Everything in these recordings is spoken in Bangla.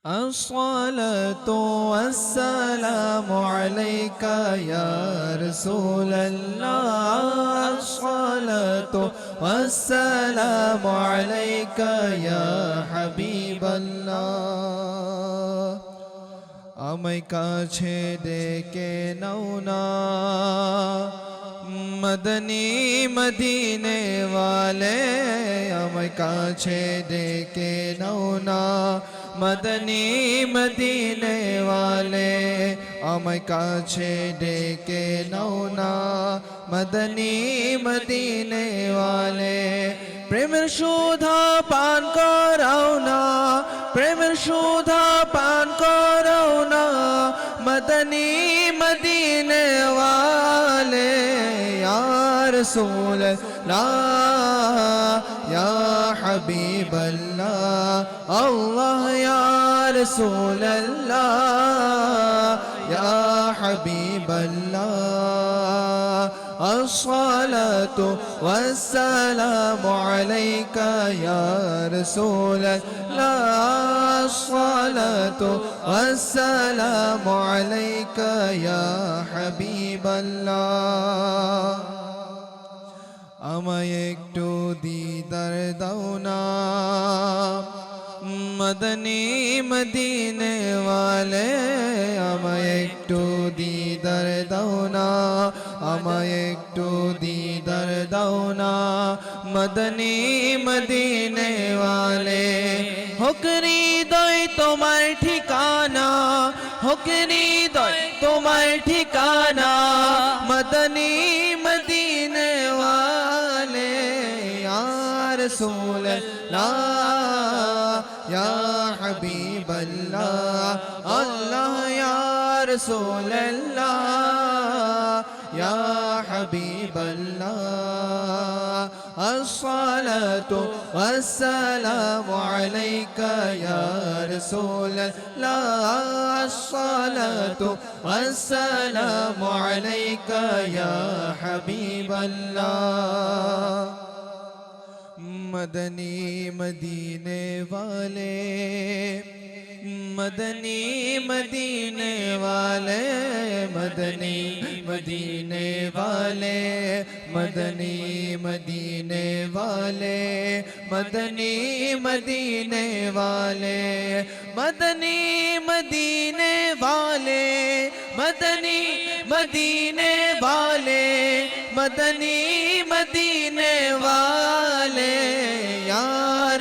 الصلاة والسلام عليك يا رسول الله. الصلاة والسلام عليك يا حبيب الله. আমায় কাছে ডেকে নাও না মদনী মদিনে वाले, আমায় কাছে ডেকে নাও না মদনী মদিনে वाले, আমায় কাছে ডেকে নাও না মদনী মদিনে वाले। প্রেমের সুধা পান করাও না, প্রেমের সুধা পান করাও না মদনী মদিনে वाले। ইয়া রাসূলুল্লাহ ইয়া হাবিবাল্লাহ, আল্লাহ ইয়া রাসূলুল্লাহ ইয়া হাবিবাল্লাহ। الصلاة والسلام عليك يا رسول الله. الصلاة والسلام عليك يا حبيب الله. আমায় একটু দিদার দাও না মদনী মদিনে वाले, আমায় একটু দিদার দাও না, আমায় একটু দিদার দাও না মদনী মদিনে वाले। হোক হৃদয় তোমার ঠিকানা, হোক হৃদয় তোমার ঠিকানা মদনী মদিনে वाले। ইয়া রাসূলুল্লাহ ইয়া হাবিবাল্লাহ, আল্লাহ ইয়া রাসূলুল্লাহ ইয়া হাবিবাল্লাহ। الصلاة والسلام عليك يا رسول الله. الصلاة والسلام عليك يا حبيب الله. मदनी मदीने वाले, मदनी मदीने वाले, मदनी मदीने वाले, मदनी मदीने वाले, मदनी मदीने वाले, मदनी मदीने वाले, मदनी मदीने वाले, मदनी मदीने वाले। या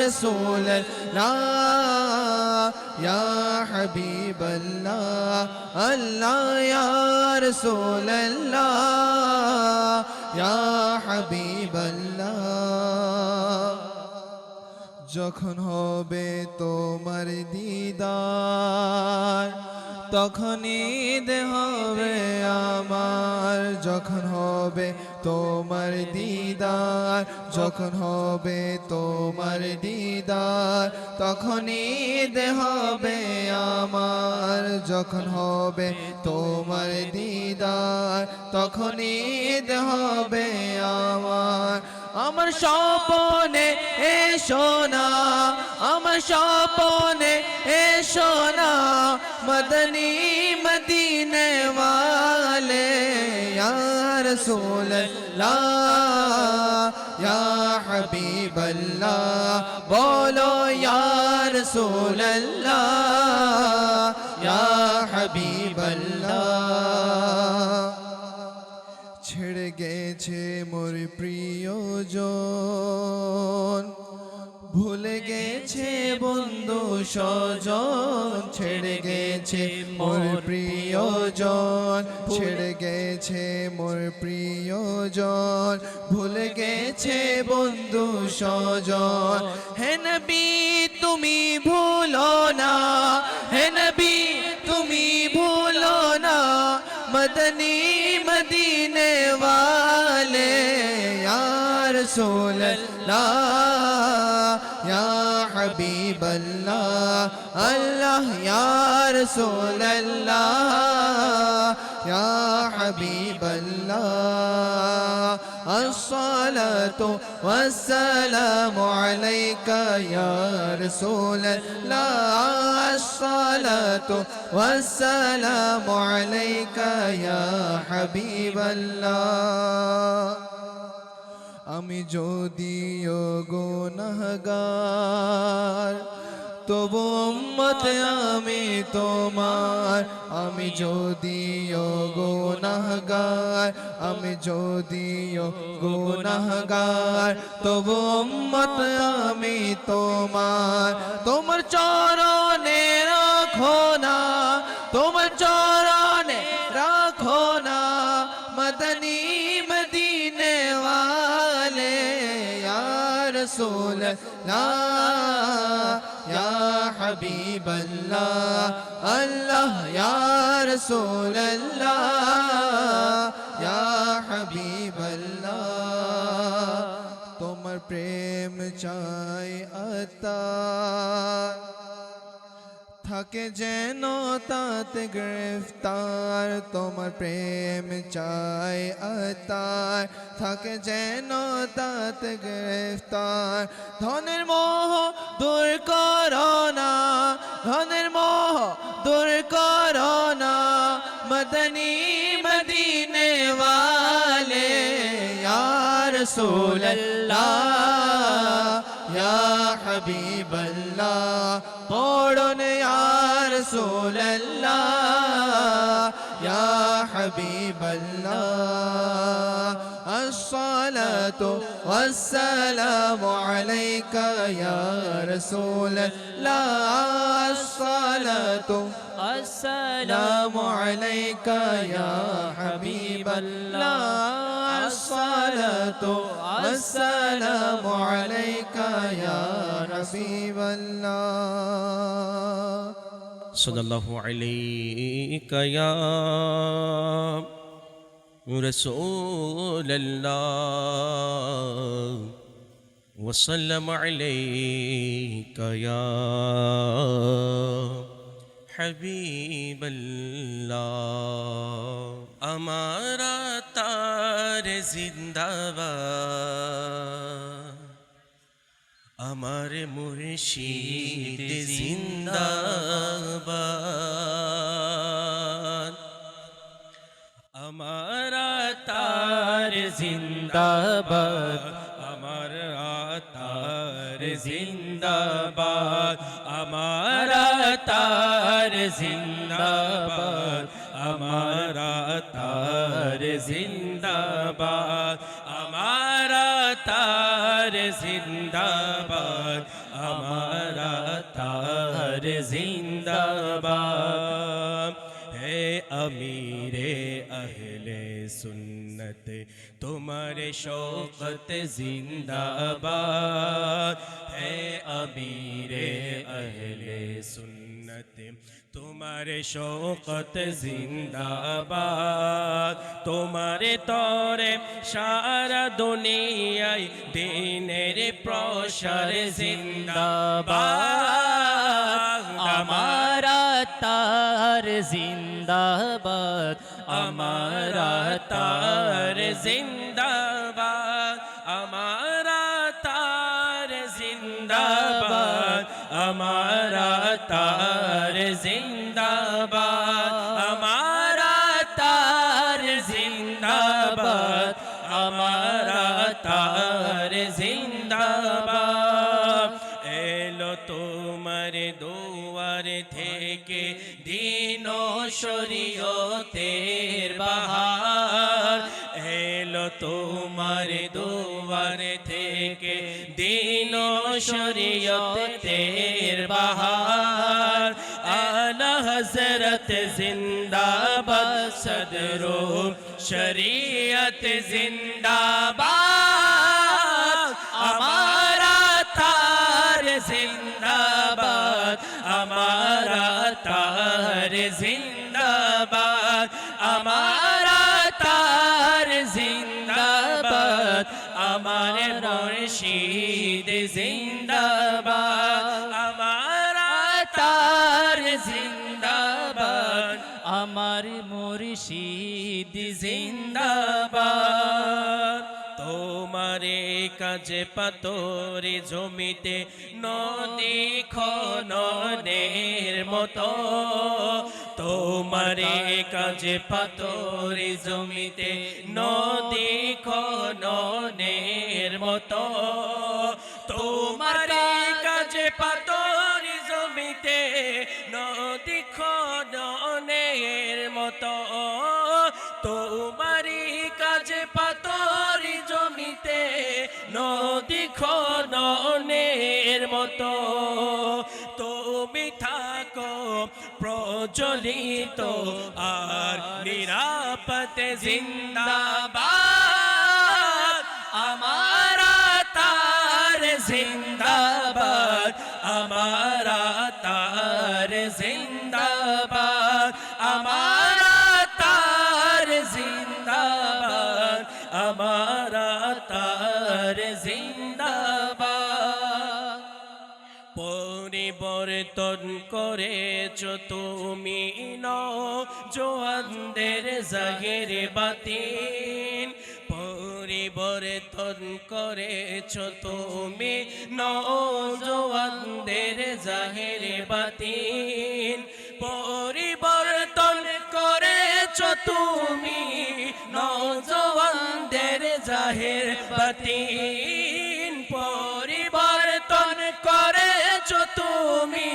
रसूल अल्लाह या हबीब अल्लाह, अल्लाह या रसूल अल्लाह या हबीब अल्लाह। যখন হবে তোমার দিদার তখন ঈদ হবে আমার, যখন হবে তোমার দিদার, যখন হবে তোমার দিদার তখন ঈদ হবে আমার, যখন হবে তোমার দিদার তখন ঈদ হবে আমার। আমার স্বপনে এসো না, আমার স্বপনে এসো না মদনী মদিনে वाले। ইয়া রাসূলুল্লাহ ইয়া হাবিবাল্লাহ, বলো ইয়া রাসূলুল্লাহ ইয়া হাবিবাল্লাহ। ছেড়ে গেছে মোর প্রিয়জন, ভুলে গেছে বন্ধু স্বজন, ছেড়ে গেছে মোর প্রিয়জন, ছেড়ে গেছে মোর প্রিয়জন, ভুলে গেছে বন্ধু স্বজন। হে নবী তুমি ভুলো না, হে নবী তুমি ভুলো না मदनी मदीने वाले। या रसूल अल्लाह या हबीब अल्लाह, अल्लाह या रसूल अल्लाह या हबीब अल्लाह। अस्सलातु वस्सलामु अलैका या रसूल अल्लाह। الصلاة والسلام عليك يا حبيب الله আমি যদিও গুনাহগার তবু উম্মত আমি তোমার আমি যদিও গুনাহগার আমি যদিও গুনাহগার তবু উম্মত আমি তোমার তোমার চরণে রাখো না তোমার চরণে রাখো না মদনী মদিনে वाले या रसूल अल्लाह या हबीब अल्लाह अल्लाह या रसूल अल्लाह या हबीब अल्लाह তোমার প্রেম চাই আতার থাকে যেন তাতে গ্রেফতার তোমার প্রেম চাই আতার থাকে যেন তাতে গ্রেফতার ধনের মোহ দূর করো না ধনের মোহ দূর করো না মদনী মদিনে वाले या रसूल अल्लाह या हबीब अल्लाह पढ़ुन या रसूल अल्लाह या हबीब अल्लाह الصلاة والسلام عليك يا رسول الله الصلاة والسلام عليك يا حبيب الله الصلاة والسلام عليك يا حبيب الله صلى الله عليك يا رسول الله وسلم عليك يا حبيب الله हमारा तार जिंदाबाद हमारे मुर्शिद जिंदाबाद हमारा तार जिंदाबाद हमारा तार जिंदाबाद हमारा तार जिंदाबाद हमारा तार जिंदाबाद हमारा तार जिंदाबाद हमारा तार जिंदाबाद है अमीरे अहले सुन्नत तुम्हारे शौकत जिंदाबाद है अमीरे अहले सुन्नत तुम्हारे शौकत जिंदाबाद तुम्हारे तौरे सारा दुनियाय दीनेर प्रसार जिंदाबाद हमारा तार जिंदाबाद हमारा तार जिंदाबाद हमारा तार जिंदाबाद हमारा तार जिंदाबाद हमारा तार जिंदाबाद हमारा तार जिंदाबाद एलो तुम्हारे दुआर থেকে দিন ও শরীয়তের বাহার এলো তোমার দুয়ার থেকে দিন ও শরীয়তের বাহার আলা হযরত জিন্দাবাদ সদরো শরীয়ত জিন্দাবাদ हमारा तार जिंदाबाद हमारा तार जिंदाबाद हमारा तार जिंदाबाद हमारे मुर्शिद जिंदाबाद हमारा तार जिंदाबाद हमारे मुर्शिद जिंदाबाद तुम्हारे কাজে পাতরে জমিতে নদী খননের মতো তোমারে কাজে পাতরে জমিতে নদী খননের মতো তোমারে কাজে পাতরে জমিতে নদী খননের মতো তোমারি কাজে পাতরি জমিতে নদী খননের মতো তুমি থাকো প্রজ্বলিত আর নিরাপদে জিন্দাবাদ আমারা তার জিন্দাবাদ আমারা তার জিন্দাবাদ আমারা তার জিন্দাবাদ আমারা তার জিন্দাবাদ পরিবর্তন করেছ তুমি নওজোয়ানদের জাহির বাতিন পরিবর্তন করেছ তুমি নওজোয়ানদের জাহির বাতিন পরিবর্তন করেছ তুমি নওজোয়ানদের জাহির বাতিন পরিবর্তন করেছ তুমি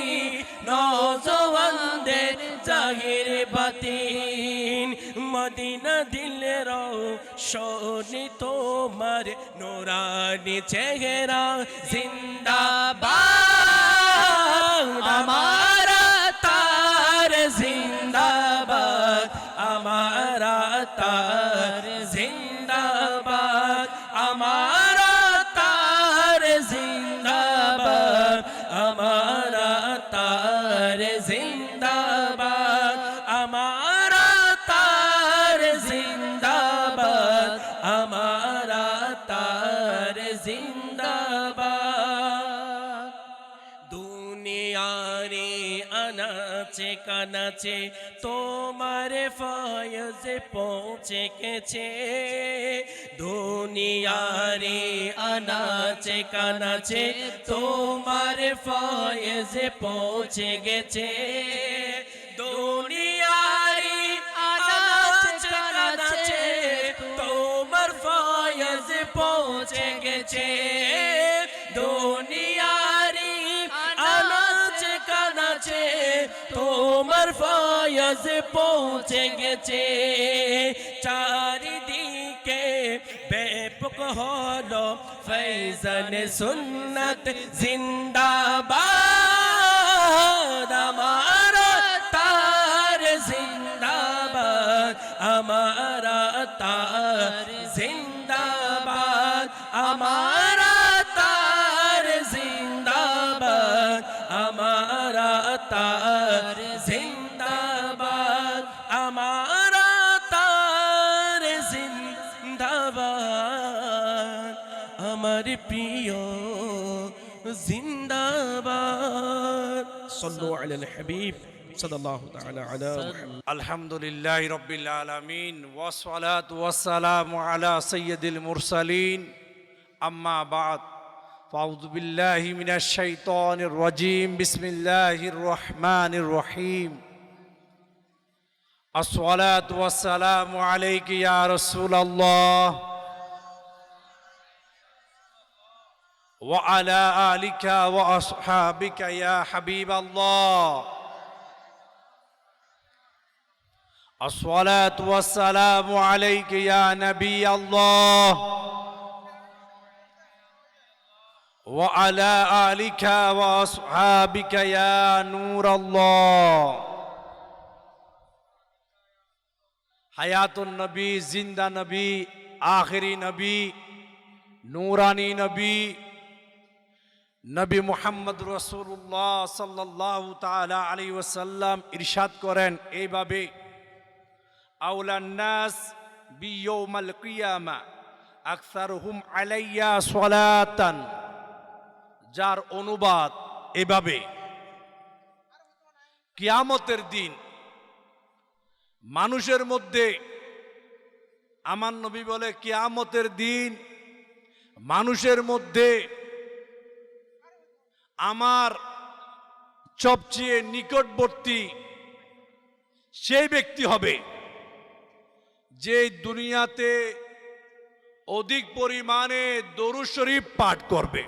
নওজোয়ানদের জাহির বাতিন মদিনা দিলের রোশনি তোমার নুরানি চেহারা জিন্দাবাদ আমারা তার জিন্দাবাদ আমারা তার জিন্দাবাদ আমারা তার জিন্দাবাদ আমারা তার জিন্দাবাদ আমারা তার জিন্দাবাদ আমারা তার জিন্দাবাদ দুনিয়ারে আনাচে কানাচে তোমার ফয়জ পৌঁছে গেছে দুনিয়ারে আনাচে কানাচে তোমার ফয়জ পৌঁছে গেছে দুনিয়ারে আনাচে কানাচে তোমার ফয়জ পৌঁছে গেছে দুনিয়ারে আনাচে কানাচে তোমার ফয়জ পৌঁছে গেছে চারিদিকে ব্যাপক হলো ফৈজন সুন্নত জিন্দাবাদ আমারা তার জিন্দাবাদ আমারা তার জিন্দাবাদ আমারা তার জিন্দাবাদ আমারা তার জিন্দাবাদ আমারা তার জিন্দাবাদ আমার প্রিয় জিন্দাবাদ সাল্লু আলাল হাবিব সাল্লাল্লাহু তাআলা আলা মুহাম্মদ আলহামদুলিল্লাহ রব্বিল আলামিন ওয়াসসালাতু ওয়াসসালামু আলা সাইয়্যিদিল মুরসালিন আম্মা বাদ ফাউযু বিল্লাহি মিনাশ শাইতানির রাজীম বিসমিল্লাহির রহমানির রহিম আসসালাতু ওয়াসসালামু আলাইকা ইয়া রাসূলুল্লাহ ওয়া আলা আলিকা ওয়া আসহাবিকা ইয়া হাবিবাল্লাহ الصلاة والسلام عليك يا نبي الله وعلى آلك وأصحابك يا نور الله حياة النبي زندہ نبی آخری نبی نورانی نبی নবী মুহাম্মদ রাসূলুল্লাহ সাল্লাল্লাহু তাআলা আলাইহি ওয়াসাল্লাম ইরশাদ করেন এইভাবে আউলান নাস বিয়াউমাল কিয়ামা আকসারুহুম আলাইয়া সালাতান যার অনুবাদ এভাবে কিয়ামতের দিন মানুষের মধ্যে আমার নবী বলে কিয়ামতের দিন মানুষের মধ্যে আমার সবচেয়ে নিকটবর্তী সেই ব্যক্তি হবে যে দুনিয়াতে অধিক পরিমাণে দরুদ শরীফ পাঠ করবে।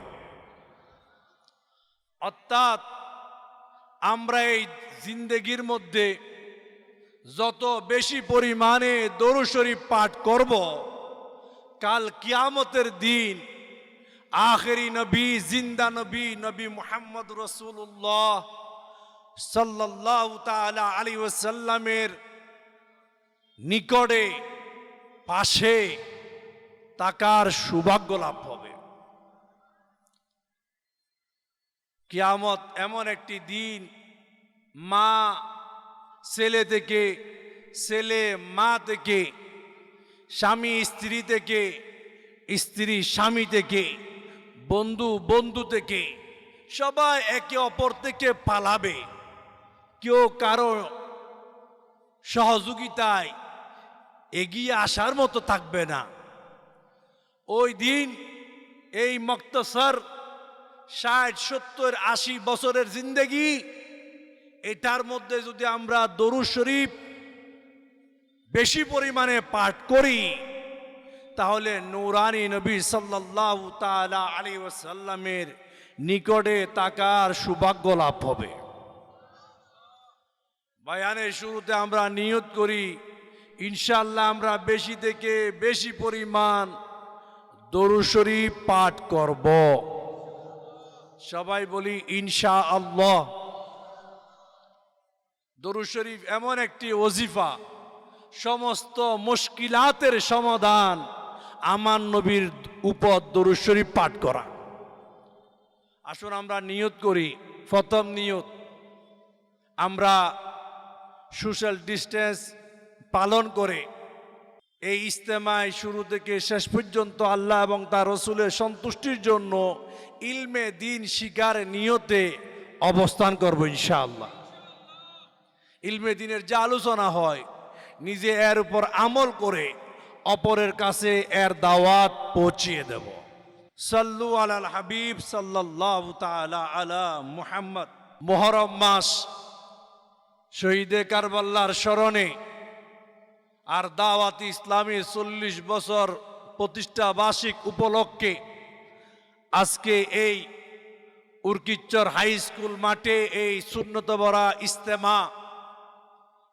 অর্থাৎ আমরা এই জিন্দেগির মধ্যে যত বেশি পরিমাণে দরুদ শরীফ পাঠ করব, কাল কিয়ামতের দিন আখেরি নবী, জিন্দা নবী, নবী মুহাম্মদ রাসূলুল্লাহ সাল্লাল্লাহু তাআলা আলাইহি ওয়াসাল্লামের নিকটে পাশে তাকার সৌভাগ্য লাভ হবে। কিয়ামত এমন একটি দিন, মা ছেলে থেকে, ছেলে মা থেকে, স্বামী স্ত্রী থেকে, স্ত্রী স্বামী থেকে, বন্ধু বন্ধু থেকে, সবাই একে অপর থেকে পালাবে। কেউ কারো সহযোগিতায় এগিয়ে আসার মতো থাকবে না। ওই দিন এই মুক্তসর 60, 70, 80 বছরের জিন্দেগি, এটার মধ্যে যদি আমরা দরুদ শরীফ বেশি পরিমাণে পাঠ করি, তাহলে নূরানী নবী সাল্লাল্লাহু তাআলা আলাইহি ওয়াসাল্লামের নিকটে তাকার সৌভাগ্য লাভ হবে। বয়ানের শুরুতে আমরা নিয়ত করি, ইনশাআল্লাহ আমরা বেশি থেকে বেশি পরিমাণ দরুদ শরীফ পাঠ করব। সবাই বলি ইনশাআল্লাহ। দরুদ শরীফ এমন একটি ওজিফা, সমস্ত মুশকিলাতের সমাধান আমার নবীর উপর দরুদ শরীফ পাঠ করা। আসুন আমরা নিয়ত করি। প্রথম নিয়ত, আমরা সোশ্যাল ডিস্টেন্স পালন করে এই ইজতেমায় শুরু থেকে শেষ পর্যন্ত আল্লাহ এবং তার রসুলের সন্তুষ্টির জন্য ইলমে দ্বীন শিকার নিয়তে অবস্থান করব ইনশাআল্লাহ। ইলমে দ্বীনের যে আলোচনা হয়, নিজে এর উপর আমল করে অপরের কাছে এর দাওয়াত পৌঁছিয়ে দেব। সাল্লু আলাল হাবিব সাল্লাল্লাহু তাআলা আলা মুহাম্মদ। মুহররম মাস, শহীদে কারবালার স্মরণে আর দাওয়াত ইসলামী 40 বছর প্রতিষ্ঠা বার্ষিক উপলক্ষে আজকে এই উরকিচ্চর হাই স্কুল মাঠে এই সুন্নত ভরা ইজতেমা,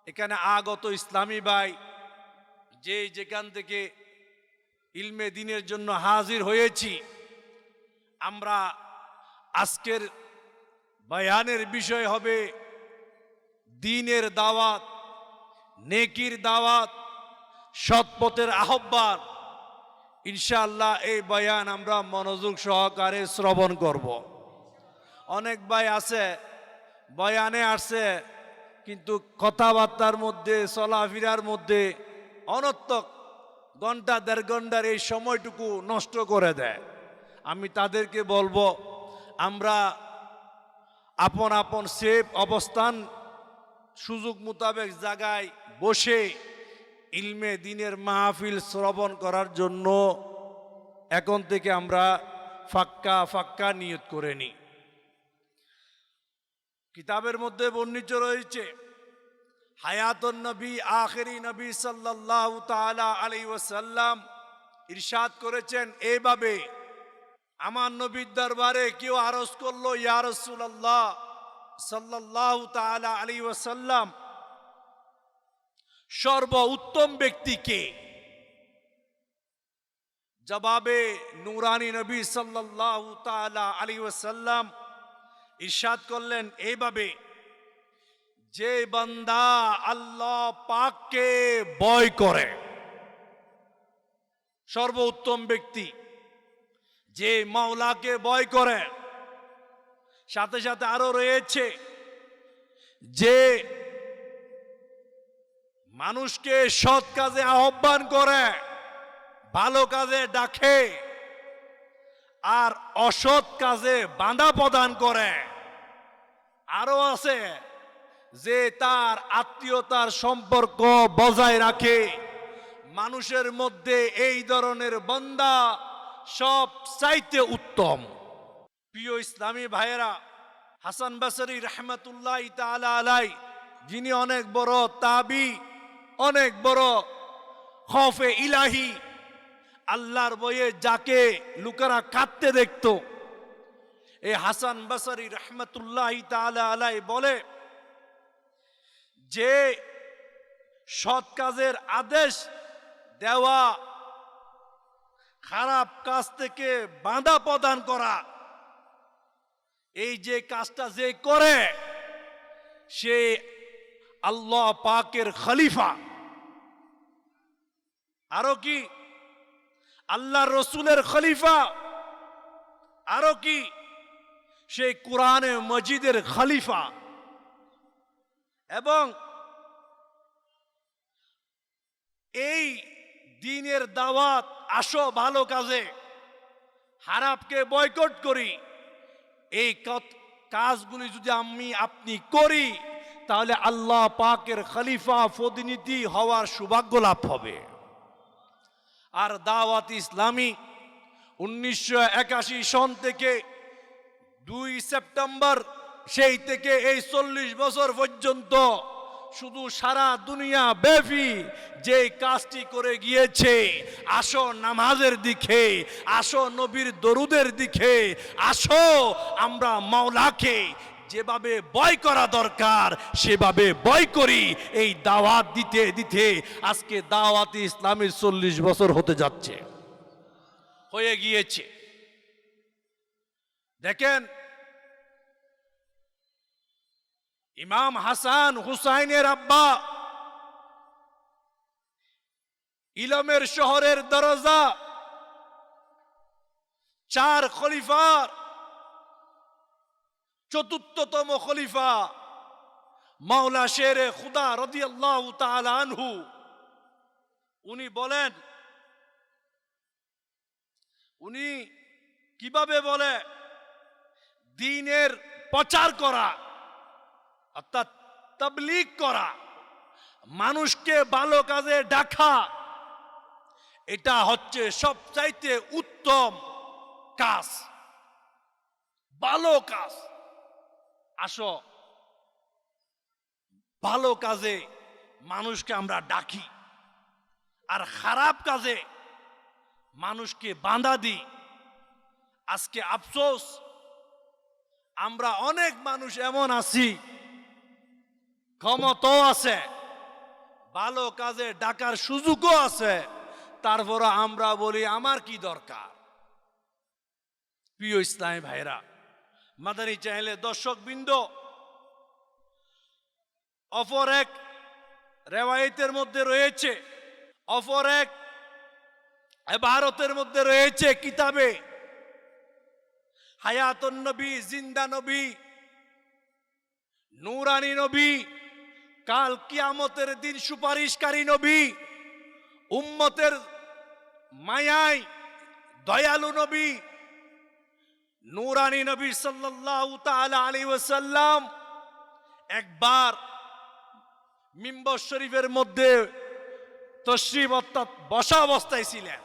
এখানে আগত ইসলামী ভাই যে যেখান থেকে ইলমে দ্বীনের জন্য হাজির হয়েছি, আমরা আজকের বয়ানের বিষয় হবে দ্বীনের দাওয়াত, নেকির দাওয়াত, সৎপথের আহ্বান। ইনশাআল্লাহ এই বয়ান আমরা মনোযোগ সহকারে শ্রবণ করব। অনেক ভাই আছে বয়ানে আসছে, কিন্তু কথাবার্তার মধ্যে, চলাফেরার মধ্যে অনর্থক ঘন্টা দেড় ঘন্টার এই সময়টুকু নষ্ট করে দেয়। আমি তাদেরকে বলবো, আমরা আপন আপন সেফ অবস্থান সুযোগ মোতাবেক জায়গায় বসে ইলমে দ্বীনের মাহফিল শ্রবণ করার জন্য এখন থেকে আমরা ফাক্কা ফাক্কা নিয়ত করে নিই। কিতাবের মধ্যে বর্ণিত রয়েছে, হায়াতুন নবী আখেরি নবী সাল্লাল্লাহু তাআলা আলাইহি ওয়াসাল্লাম ইরশাদ করেছেন এইভাবে, আমার নবীর দরবারে কেউ আরজ করলো, ইয়া রাসূলুল্লাহ সাল্লাল্লাহু তাআলা আলাইহি ওয়াসাল্লাম, সর্বোত্তম ব্যক্তি কে? জবাবে নূরানী নবী সাল্লাল্লাহু তাআলা আলাইহি ওয়াসাল্লাম ইরশাদ করলেন এইভাবে, যে বান্দা আল্লাহ পাককে ভয় করে, সর্বোত্তম ব্যক্তি যে মাওলাকে ভয় করে। সাথে সাথে আরো রয়েছে, যে মানুষকে সৎ কাজে আহ্বান করে, ভালো কাজে ডাকে, আর অসৎ কাজে বাধা প্রদান করে। আরো আছে, যে তার আত্মীয়তার সম্পর্ক বজায় রাখে। মানুষের মধ্যে এই ধরনের বান্দা সব চাইতে উত্তম। প্রিয় ইসলামী ভাইয়েরা, হাসান বসরি রহমতুল্লাহ তাআলা আলাই, যিনি অনেক বড় তাবি, অনেক বড় খৌফে ইলাহি, আল্লাহর বয়ে যাকে লোকেরা কাঁদতে দেখতো, এই হাসান বসরি রহমতুল্লাহ তাআলা আলাই বলে যে সৎ কাজের আদেশ দেওয়া, খারাপ কাজ থেকে বাধা প্রদান করা, এই যে কাজটা যে করে সে আল্লাহ পাকের খলিফা। আরো কি? আল্লাহ রসুলের খলিফা। আরো কি? সে কোরআনে মজিদের খলিফা। এবং এই দ্বীনের দাওয়াত, আসো ভালো কাজে, হারাপকে বয়কট করি, এই কাজগুলি যদি আমি আপনি করি তাহলে আল্লাহ পাকের খলিফা প্রতিনিধি হওয়ার সৌভাগ্য লাভ হবে। আর দাওয়াত ইসলামী 1981 সন থেকে 2 সেপ্টেম্বর, সেই থেকে এই 40 বছর পর্যন্ত শুধু সারা দুনিয়া ব্যাপী যে কাজটি করে গিয়েছে, আসো নামাজের দিকে, আসো নবীর দরুদের দিকে, আসো আমরা মাওলাকে যেভাবে ভয় করা দরকার সেভাবে ভয় করি, এই দাওয়াত দিতে দিতে আজকে দাওয়াতে ইসলামের 40 বছর হতে যাচ্ছে, হয়ে গিয়েছে। দেখেন, ইমাম হাসান হুসাইনের আব্বা, ইলমের শহরের দরজা, 4 খলিফার চতুর্থতম খলিফা মাওলা শেরে খুদা রাদিয়াল্লাহু তাআলা আনহু, উনি বলেন, উনি কিভাবে বলে, দ্বীনের প্রচার করা অর্থাৎ তাবলীগ করা, মানুষকে ভালো কাজে ডাকা, এটা হচ্ছে সবচাইতে উত্তম কাজ, ভালো কাজ। আসো ভালো কাজে মানুষকে আমরা ডাকি, আর খারাপ কাজে মানুষকে বাধা দিই। আজকে আফসোস, আমরা অনেক মানুষ এমন আছি, ক্ষমতাও আছে, ভালো কাজে ডাকার সুযোগও আছে, তারপর আমরা বলি আমার কি দরকার। প্রিয় ইসলামী ভাইরা, মাদানী চ্যানেলে দর্শক বৃন্দ, অপর এক রেওয়ায়েতের মধ্যে রয়েছে, অপর এক ইবারতের মধ্যে রয়েছে কিতাবে হায়াতুন নবী, জিন্দা নবী, নূরানী নবী, কাল কিয়ামতের দিন সুপারিশকারী নবী, উম্মতের মায়ায় দয়ালু নবী, নূরানী নবী সাল্লাল্লাহু তাআলা আলাইহি ওয়াসাল্লাম একবার মিম্বর শরীফের মধ্যে তশরিফ অর্থাৎ বসা অবস্থায় ছিলেন।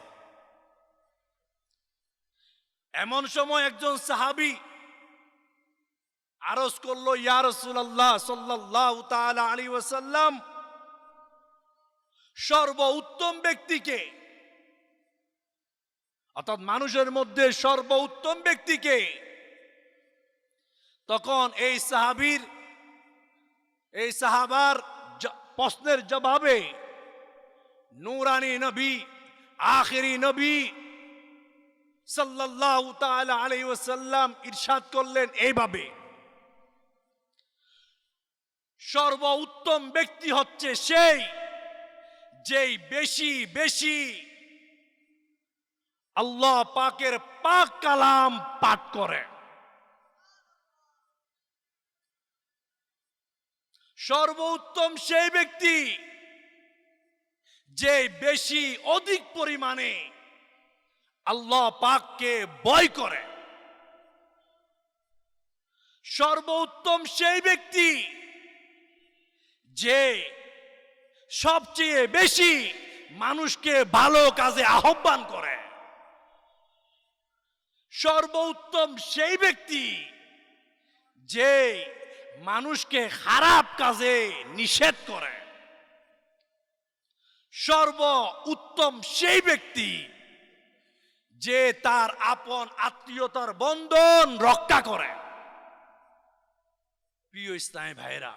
এমন সময় একজন সাহাবী আরজ করলো, ইয়া রাসূলুল্লাহ সাল্লাল্লাহু তাআলা আলাইহি ওয়াসাল্লাম, সর্বোত্তম ব্যক্তিকে, অর্থাৎ মানুষের মধ্যে সর্বোত্তম ব্যক্তিকে। তখন এই সাহাবার প্রশ্নের জবাবে নূরানী নবী, আখিরি নবী সাল্লাল্লাহু তাআলা আলাইহি ওয়াসাল্লাম ইরশাদ করলেন এইভাবে, সর্বোত্তম ব্যক্তি হচ্ছে সেই যেই বেশি বেশি আল্লাহ পাকের পাক কালাম পাঠ করে। সর্বোত্তম সেই ব্যক্তি যে বেশি অধিক পরিমাণে আল্লাহ পাককে ভয় করে। সর্বোত্তম সেই ব্যক্তি যে সবচেয়ে বেশি মানুষকে ভালো কাজে আহ্বান করে। সর্বোত্তম সেই ব্যক্তি যে মানুষকে খারাপ কাজে নিষেধ করে। সর্ব উত্তম সেই ব্যক্তি যে তার আপন আত্মীয়তার বন্ধন রক্ষা করে। প্রিয় ইসলামী ভাইরা,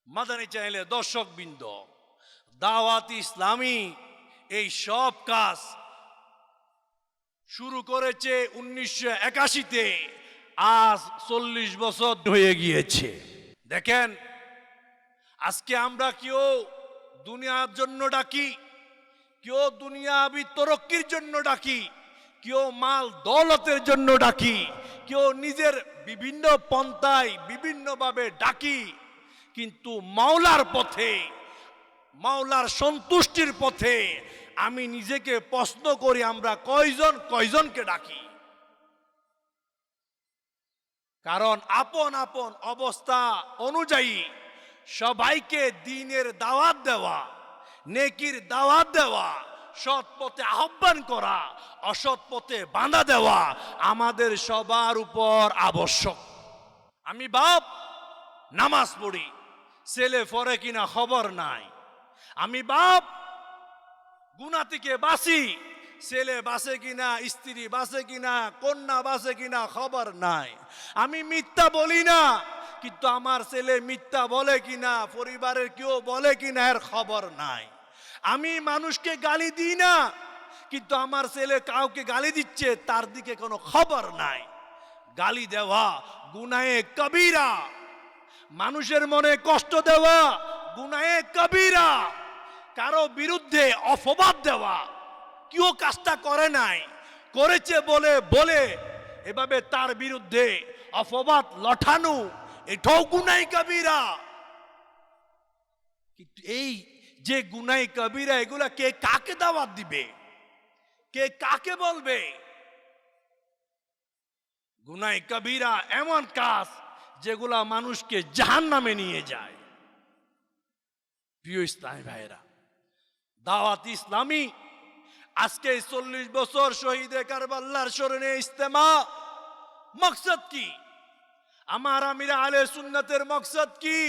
মাদানী চ্যানেলে দর্শকবৃন্দ, দাওয়াত ইসলামী এই সব কাজ শুরু করেছে 1981-তে, আজ 40 বছর হয়ে গিয়েছে। দেখেন, আজকে আমরা কেউ দুনিয়ার জন্য ডাকি, কেউ দুনিয়াবি তরক্কির জন্য ডাকি, কেউ মাল দৌলতের জন্য ডাকি, কেউ নিজের বিভিন্ন পন্থায় বিভিন্নভাবে ডাকি, কিন্তু মাওলার পথে, মাওলার সন্তুষ্টির পথে আমি নিজেকে প্রশ্ন করি, আমরা কয়জনকে ডাকি? কারণ আপন আপন অবস্থা অনুযায়ী সবাইকে দ্বীনের দাওয়াত দেওয়া, নেকির দাওয়াত দেওয়া, সৎ পথে আহ্বান করা, অসৎ পথে বাধা দেওয়া আমাদের সবার উপর আবশ্যক। আমি বাপ, নামাজ পড়ি, ছেলে পড়ে কিনা খবর নাই। আমি বাপ, গুনাহ থেকে বাঁচি, ছেলে বাঁচে কিনা, স্ত্রী বাঁচে কিনা, কন্যা বাঁচে কিনা খবর নাই। আমি মিথ্যা বলি না, কিন্তু আমার ছেলে মিথ্যা বলে কিনা, পরিবারের কেউ বলে কিনা এর খবর নাই। আমি মানুষকে গালি দিই না, কিন্তু আমার ছেলে কাউকে গালি দিচ্ছে তার দিকে কোনো খবর নাই। গালি দেওয়া গুনাহে কবিরা, মানুষের মনে কষ্ট দেওয়া গুনাহে কবিরা, কারো বিরুদ্ধে অপবাদ দেওয়া, কেউ কাজটা করে নাই, করেছে বলে বলে এভাবে তার বিরুদ্ধে অপবাদ লঠানো, এটাও গুনাহে কবিরা। কিন্তু এই যে গুনাহে কবিরা, এগুলা কে কাকে দাওয়াত দিবে, কে কাকে বলবে? গুনাহে কবিরা এমন কাজ যেগুলা মানুষকে জাহান্নামে নিয়ে যায়। প্রিয় ইসলামী ভাইরা, দাওয়াত ইসলামী আজকে 40 বছর শহীদে কারবালার স্মরণে ইজতেমা, মকসদ কি? আমার আমিরা আহলে সুন্নাতের মকসদ কি?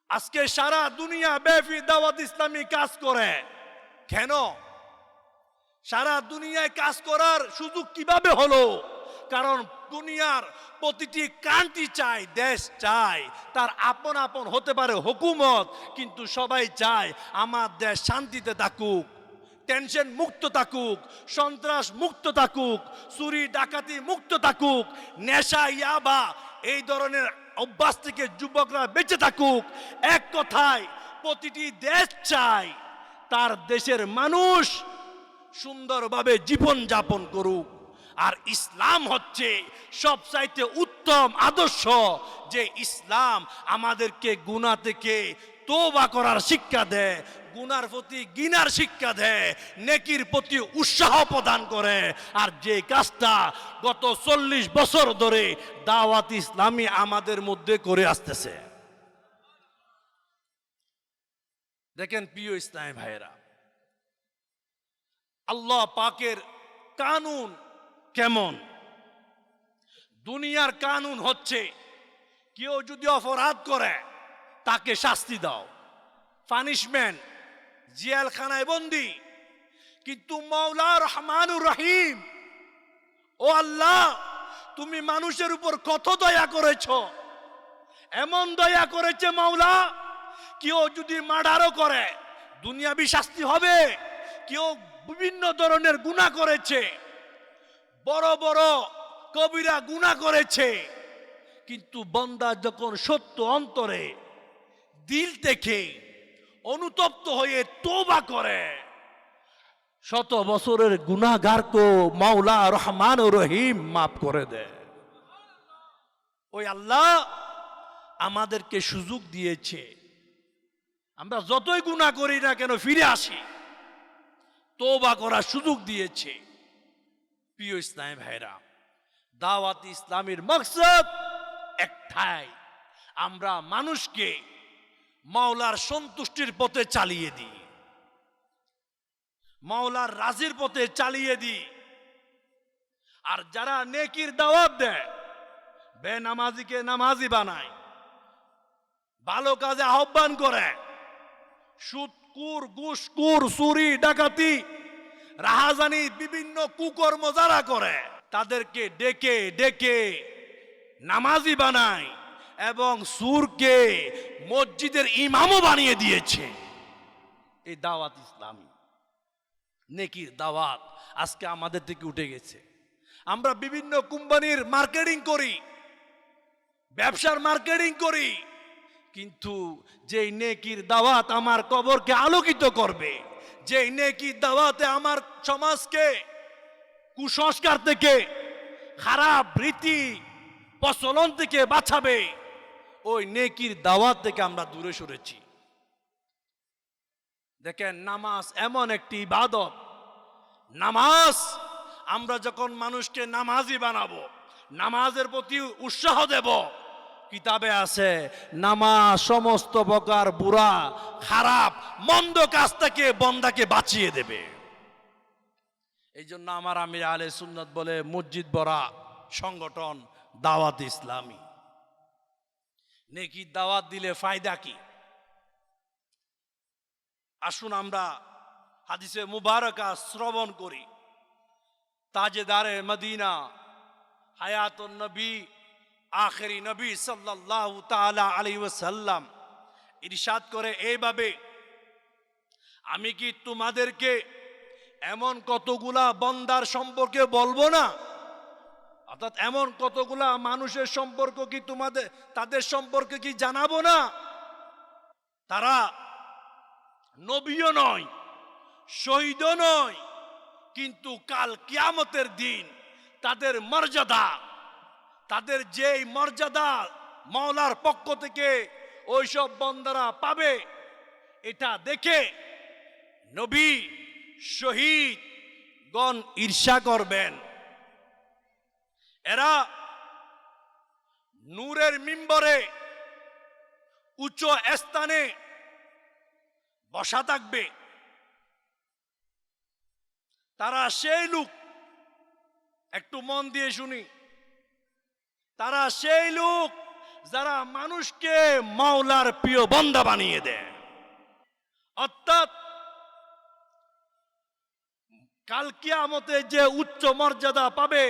আজকে সারা দুনিয়া ব্যাপী দাওয়াত ইসলামী কাজ করে। কেন সারা দুনিয়ায় কাজ করার সুযোগ কিভাবে হলো? কারণ দুনিয়ার প্রতিটি কান্ট্রি চায়, দেশ চায় তার আপন আপন হতে পারে হুকুমত, কিন্তু সবাই চায় আমার দেশ শান্তিতে থাকুক, টেনশন মুক্ত থাকুক, সন্ত্রাস মুক্ত থাকুক, চুরি ডাকাতি মুক্ত থাকুক, নেশা ইয়াবা এই ধরনের অভ্যাস থেকে যুবকরা বেঁচে থাকুক। এক কথায় প্রতিটি দেশ চায় তার দেশের মানুষ সুন্দরভাবে জীবন যাপন করুক। আর ইসলাম হচ্ছে সবচাইতে উত্তম আদর্শ, যে ইসলাম আমাদেরকে গুনাহ থেকে তওবা করার শিক্ষা দেয়, গুনার প্রতি ঘৃণার শিক্ষা দেয়, নেকির প্রতি উৎসাহ প্রদান করে। আর যে কাজটা গত 40 বছর ধরে দাওয়াত ইসলামী আমাদের মধ্যে করে আসতেছে। দেখেন প্রিয় ইসলামী ভাইয়েরা, আল্লাহ পাকের কানুন কেমন? দুনিয়ার কানুন হচ্ছে কেউ যদি অপরাধ করে তাকে শাস্তি দাও, পানিশমেন্ট, জেলখানায় বন্দি। কিন্তু মাওলা রহমানুর রহিম, ও আল্লাহ, তুমি মানুষের উপর কত দয়া করেছো, এমন দয়া করেছে মাওলা, কেউ যদি মার্ডারও করে দুনিয়াবি শাস্তি হবে। কেউ বিভিন্ন ধরনের গুনাহ করেছে, বড় বড় কবিরা গুনাহ করেছে, কিন্তু বান্দা যখন সত্য অন্তরে দিল থেকে অনুতপ্ত হয়ে তওবা করে, শত বছরের গুনাহগারকে মাওলা রহমান ও রহিম মাফ করে দেয়। ওই আল্লাহ আমাদেরকে সুযোগ দিয়েছে, আমরা যতই গুনাহ করি না কেন ফিরে আসি, তওবা করার সুযোগ দিয়েছে। প্রিয় ইসলামী ভাইরা, দাওয়াত ইসলামীর মকসদ একটাই, আমরা মানুষকে মাওলার সন্তুষ্টির পথে চালিয়ে দিই, মাওলার রাজির পথে চালিয়ে দিই। আর যারা নেকির দাওয়াত দেয়, বেনামাজিকে নামাজি বানায়, ভালো কাজে আহ্বান করে, সুদকুর, ঘুষখোর, চুরি ডাকাতি, রাহাজানি, বিভিন্ন কুকর্ম যারা করে তাদেরকে ডেকে ডেকে নামাজি বানায় এবং সুরকে মসজিদের ইমামও বানিয়ে দিয়েছে। এই দাওয়াত ইসলামী, নেকির দাওয়াত আজকে আমাদের থেকে উঠে গেছে। আমরা বিভিন্ন কোম্পানির মার্কেটিং করি, ব্যবসার মার্কেটিং করি, কিন্তু যেই নেকির দাওয়াত আমার কবরকে আলোকিত করবে, যেই নেকির দাওয়াতে আমার সমাজকে কুসংস্কার থেকে, খারাপ রীতি প্রচলন থেকে বাঁচাবে, ওই নেকির দাওয়াত থেকে আমরা দূরে সরেছি। দেখেন, নামাজ এমন একটি ইবাদত, নামাজ আমরা যখন মানুষকে নামাজি বানাবো, নামাজের প্রতি উৎসাহ দেব, কিতাবে আছে নামাজ সমস্ত প্রকার বুরা, খারাপ, মন্দ কাজ থেকে বান্দাকে বাঁচিয়ে দেবে। এই জন্য আমার আমির আলে সুন্নাত বলে মসজিদ ভরা সংগঠন দাওয়াত ইসলামী। নেকির দাওয়াত দিলে ফায়দা কি? আসুন আমরা হাদিসে মুবারকা শ্রবণ করি। তাজেদারে মদিনা হায়াতুন নবী আখেরি নবী সাল্লাল্লাহু তাআলা আলাইহি ওয়াসাল্লাম ইরশাদ করে এইভাবে, আমি কি তোমাদেরকে এমন কতগুলা বান্দার সম্পর্কে বলবো না, অর্থাৎ এমন কতগুলা মানুষের সম্পর্ক কি তাদের সম্পর্কে কি জানাবো না, তারা নবীও নয়, শহীদও নয়, কিন্তু কাল কিয়ামতের দিন তাদের মর্যাদা, তাদের যেই মর্যাদা মাওলার পক্ষ থেকে ওইসব বান্দারা পাবে, এটা দেখে নবী শহীদগণ ঈর্ষা করবেন। এরা নূরের মিম্বরে উচ্চ স্থানে বসা থাকবে। তারা সেই লোক, একটু মন দিয়ে শুনি, তারা সেই লোক যারা মানুষকে মাওলার প্রিয় বান্দা বানিয়ে দেয়। অর্থাৎ কাল কিয়ামতে যে উচ্চ মর্যাদা পাবে,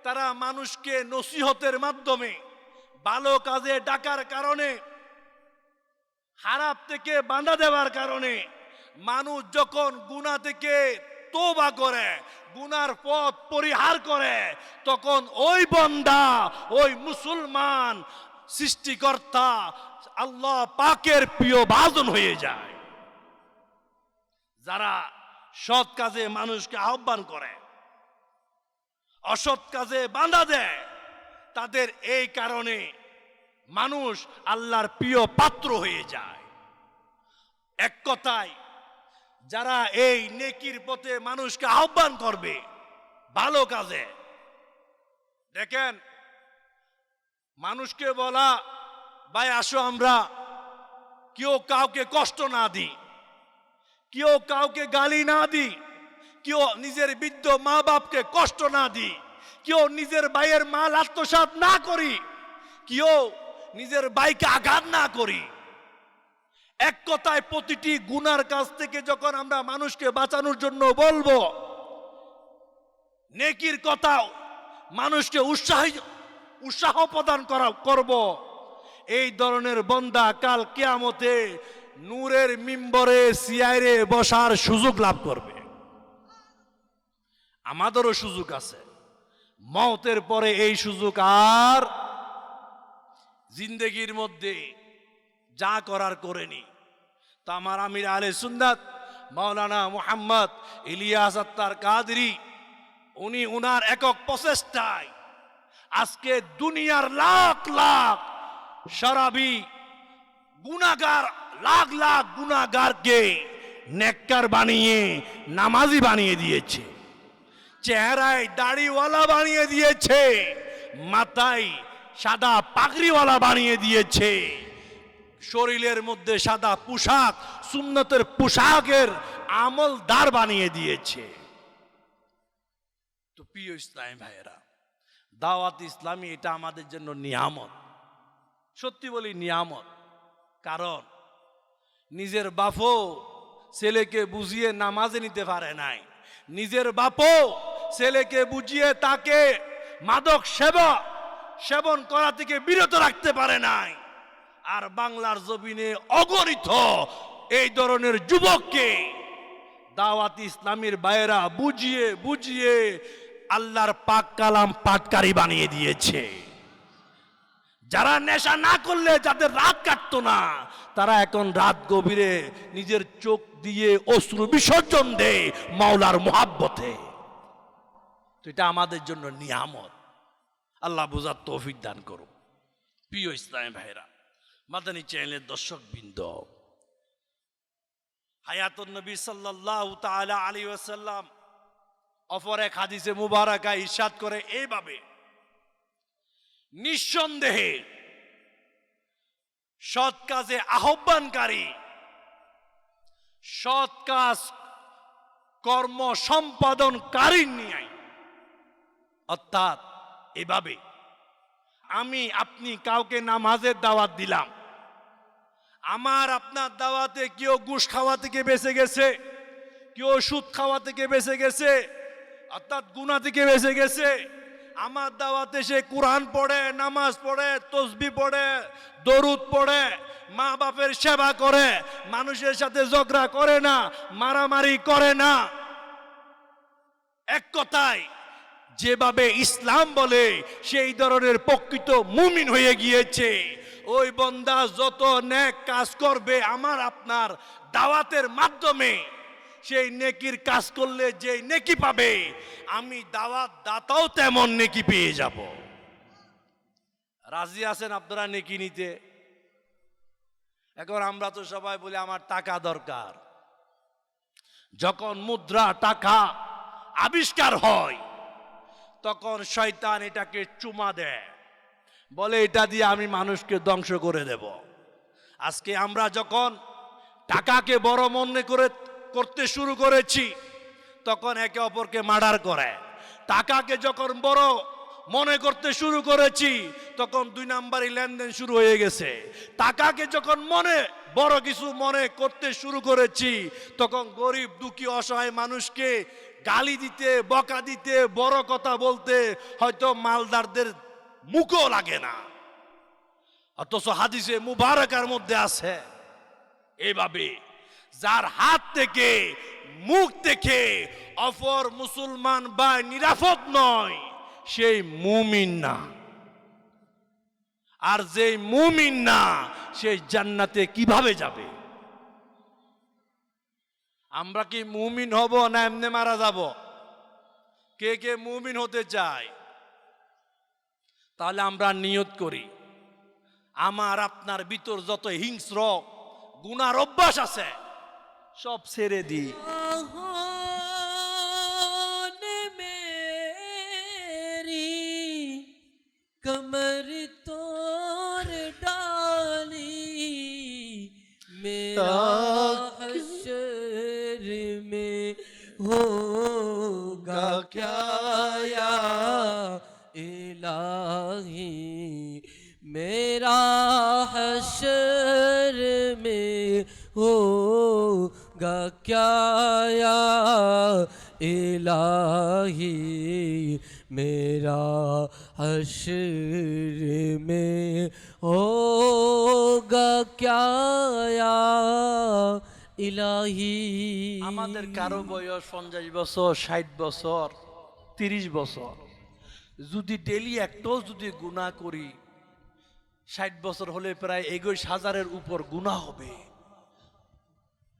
তারা মানুষকে নসিহতের মাধ্যমে, ভালো কাজে ডাকার কারণে, খারাপ থেকে বাঁধা দেওয়ার কারণে মানুষ যখন গুনাহ থেকে তওবা করে, গুনার পথ পরিহার করে, তখন ওই বান্দা, ওই মুসলমান সৃষ্টিকর্তা আল্লাহ পাকের প্রিয় ভাজন হয়ে যায়। যারা সৎ কাজে মানুষকে আহ্বান করে, অসৎ কাজে বাধা দেয়, তাদের এই কারণে মানুষ আল্লাহর প্রিয় পাত্র হয়ে যায়। এক কথায়, যারা এই নেকির পথে মানুষকে আহ্বান করবে ভালো কাজে, দেখেন, মানুষকে বলা, ভাই আসো আমরা কেউ কাউকে কষ্ট না দিই, কেউ কাউকে গালি না দিই, কেউ নিজের বৃদ্ধ মা বাপকে কষ্ট না দিই, কেউ নিজের ভাইয়ের মাল আত্মসাৎ না করি, কেউ নিজের ভাইকে আঘাত না করি। এক কথায়, প্রতিটি গুনার কাছ থেকে যখন আমরা মানুষকে বাঁচানোর জন্য বলবো, নেকির কথা মানুষকে উৎসাহ প্রদান করব, এই ধরনের বান্দা কাল কিয়ামতে নূরের মিম্বরে সিয়ারে বসার সুযোগ লাভ করবে। আমাদেরও সুযোগ আছে, মওতের পরে এই সুযোগ আর জিন্দেগির মধ্যে যা করার করেনি। তো আমার আমির আলে সুন্নাত মাওলানা মুহাম্মদ ইলিয়াস আত্তার কাদরি, উনি উনার একক প্রচেষ্টায় আজকে দুনিয়ার লাখ লাখ শরাবি গুনাহগার, লাখ লাখ গুনাহগারকে নেককার বানিয়ে নামাজি বানিয়ে দিয়েছে, চেহারায় দাড়িওয়ালা বানিয়ে দিয়েছে, মাথায় সাদা পাগড়িওয়ালা বানিয়ে দিয়েছে, শরীরের মধ্যে সাদা পোশাক, সুন্নতের পোশাকের আমলদার বানিয়ে দিয়েছে। তো প্রিয় ইসলামী ভাইয়েরা, দাওয়াত ইসলামী এটা আমাদের জন্য নিয়ামত। সত্যি বলি নিয়ামত। কারণ নিজের বাপও ছেলেকে বুঝিয়ে নামাজে নিতে পারে নাই, নিজের বাপও ছেলেকে বুঝিয়ে তাকে মাদক সেবন করা থেকে বিরত রাখতে পারে নাই। আর বাংলার জমিনে অগণিত এই ধরনের যুবককে দাওয়াত ইসলামীর বাইরা বুঝিয়ে বুঝিয়ে আল্লাহর পাক কালাম পাটকারী বানিয়ে দিয়েছে। যারা নেশা না করলে যাদের রাত কাটতো না, তারা এখন রাত গভীরে নিজের চোখ দিয়ে অশ্রু বিসর্জন দেয় মাওলার মুহাব্বতে। তো এটা আমাদের জন্য নিয়ামত। আল্লাহ বুঝার তৌফিক দান করুন। প্রিয় ইসলামী ভাইরা, মাদানী চ্যানেলের দর্শক বৃন্দ, হায়াতুন নবী সাল্লাল্লাহু তাআলা আলাইহি ওয়াসাল্লাম অপর এক হাদিসে মুবারাকা ইরশাদ করে এইভাবে, নিঃসন্দেহে সৎ কাজে আহ্বানকারী, সৎ কাজ কর্ম সম্পাদনকারী নিয়ে, অর্থাৎ এভাবে আমি আপনি কাউকে নামাজের দাওয়াত দিলাম, আমার আপনার দাওয়াতে কেউ ঘুষ খাওয়া থেকে বেঁচে গেছে, কেউ সুদ খাওয়া থেকে বেঁচে গেছে, অর্থাৎ গুনাহ থেকে বেঁচে গেছে। আমার দাওয়াতে সে কোরআন পড়ে, নামাজ পড়ে, তসবিহ পড়ে, দরুদ পড়ে, মা বাপের সেবা করে, মানুষের সাথে ঝগড়া করে না, মারামারি করে না। এক কথায় যেভাবে ইসলাম বলে সেই ধরনের প্রকৃত মুমিন হয়ে গিয়েছে। ওই বান্দা যত নেক কাজ করবে আমার আপনার দাওয়াতের মাধ্যমে, সেই নেকির কাজ করলে যে নেকি পাবে, আমি দাওয়াত দাতাও তেমন নেকি পেয়ে যাব। রাজি আছেন আপনারা নেকি নিতে? এখন আমরা তো সবাই বলি আমার টাকা দরকার। যখন মুদ্রা টাকা আবিষ্কার হয় তখন শয়তান এটাকে চুমা দেয়, বলে এটা দিয়ে আমি মানুষকে ধ্বংস করে দেব। আজকে আমরা যখন টাকাকে বড় মনে করতে শুরু করেছি, তখন একে অপরকে মার্ডার করে। টাকাকে যখন বড় মনে করতে শুরু করেছি, তখন 2 নাম্বারি লেনদেন শুরু হয়ে গেছে। টাকাকে যখন বড় কিছু মনে করতে শুরু করেছি, তখন গরিব দুঃখী অসহায় মানুষকে গালি দিতে, বকা দিতে, বড় কথা বলতে হয়তো মালদারদের মুখও লাগে না। অথচ হাদিসে মুবারাকার মধ্যে আছে এইভাবে, যার হাত থেকে মুখ থেকে অপর মুসলমান বা নিরাপদ নয়, সেই মুমিন না। আর যে মুমিন না, সেই জান্নাতে কিভাবে যাবে? আমরা কি মুমিন হব না এমনি মারা যাব? কে কে মুমিন হতে চায়? তাহলে আমরা নিয়ত করি, আমার আপনার ভিতর যত হিংস্র গুনার অভ্যাস আছে সব ছেড়ে দিই। कमर तोड़ डाली मेरा हशर में होगा क्या या इलाही, मेरा हशर में होगा क्या या इलाही, मेरा हश्र में होगा क्या या इलाही। আমাদের কারো বয়স 50 বছর, 60 বছর, 30 বছর, যদি ডেলি একটাও যদি গুনাহ করি, 60 বছর হলে প্রায় 21,000-এর উপর গুনাহ হবে।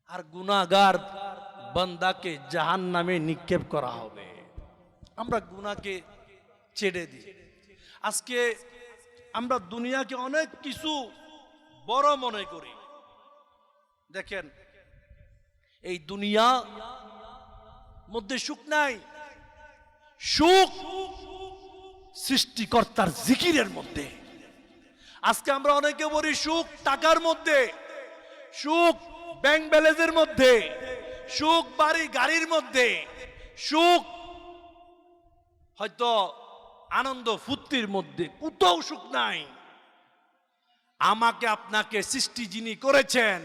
আর গুনাহগার বান্দাকে জাহান্নামে নিক্ষেপ করা হবে। আমরা গুনাহকে ছেড়ে দিই। আজকে আমরা দুনিয়াকে অনেক কিছু বড় মনে করি। দেখেন, এই দুনিয়া মধ্যে সুখ নাই। সুখ সৃষ্টিকর্তার জিকিরের মধ্যে। আজকে আমরা অনেকে বলি সুখ টাকার মধ্যে, সুখ ব্যাংক ব্যালেন্সের মধ্যে, সুখ বাড়ি গাড়ির মধ্যে, সুখ হয়তো আনন্দ ফুর্তির মধ্যে, কোথাও সুখ নাই। আমাকে আপনাকে সৃষ্টি যিনি করেছেন,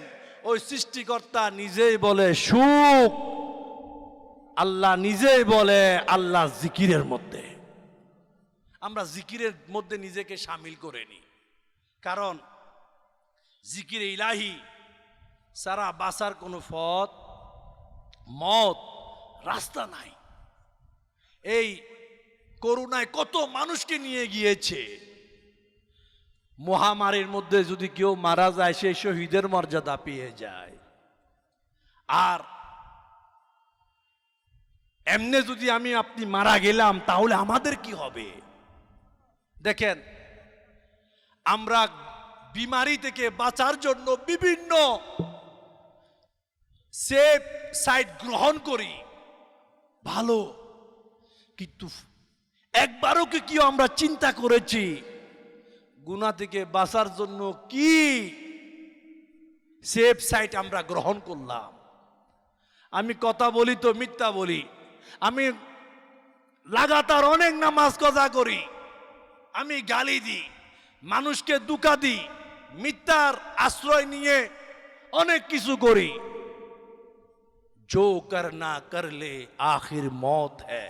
ওই সৃষ্টিকর্তা নিজেই বলে সুখ, আল্লাহ নিজেই বলে আল্লাহ জিকিরের মধ্যে। আমরা জিকিরের মধ্যে নিজেকে শামিল করে নিই, কারণ জিকির ইলাহি সারা বাঁচার কোনো পথ মত রাস্তা নাই। এই করোনায় কত মানুষকে নিয়ে গিয়েছে। মহামারীর মধ্যে যদি কেউ মারা যায়, সে শহীদের মর্যাদা পেয়ে যায়। আর এমনি যদি আমি আপনি মারা গেলাম, তাহলে আমাদের কি হবে? দেখেন, আমরা বিমারি থেকে বাঁচার জন্য বিভিন্ন সেফ সাইড গ্রহণ করি, ভালো, কিন্তু একবারও কি আমরা চিন্তা করেছি গুনাহ থেকে বাঁচার জন্য কি সেফ সাইড আমরা গ্রহণ করলাম? আমি কথা বলি তো মিথ্যা বলি? আমি লাগাতার অনেক নামাজ কাজা করি, আমি গালি দিই, মানুষকে দুকা দিই, মিথ্যার আশ্রয় নিয়ে অনেক কিছু করি। जो करना कर ले आखिर मौत है।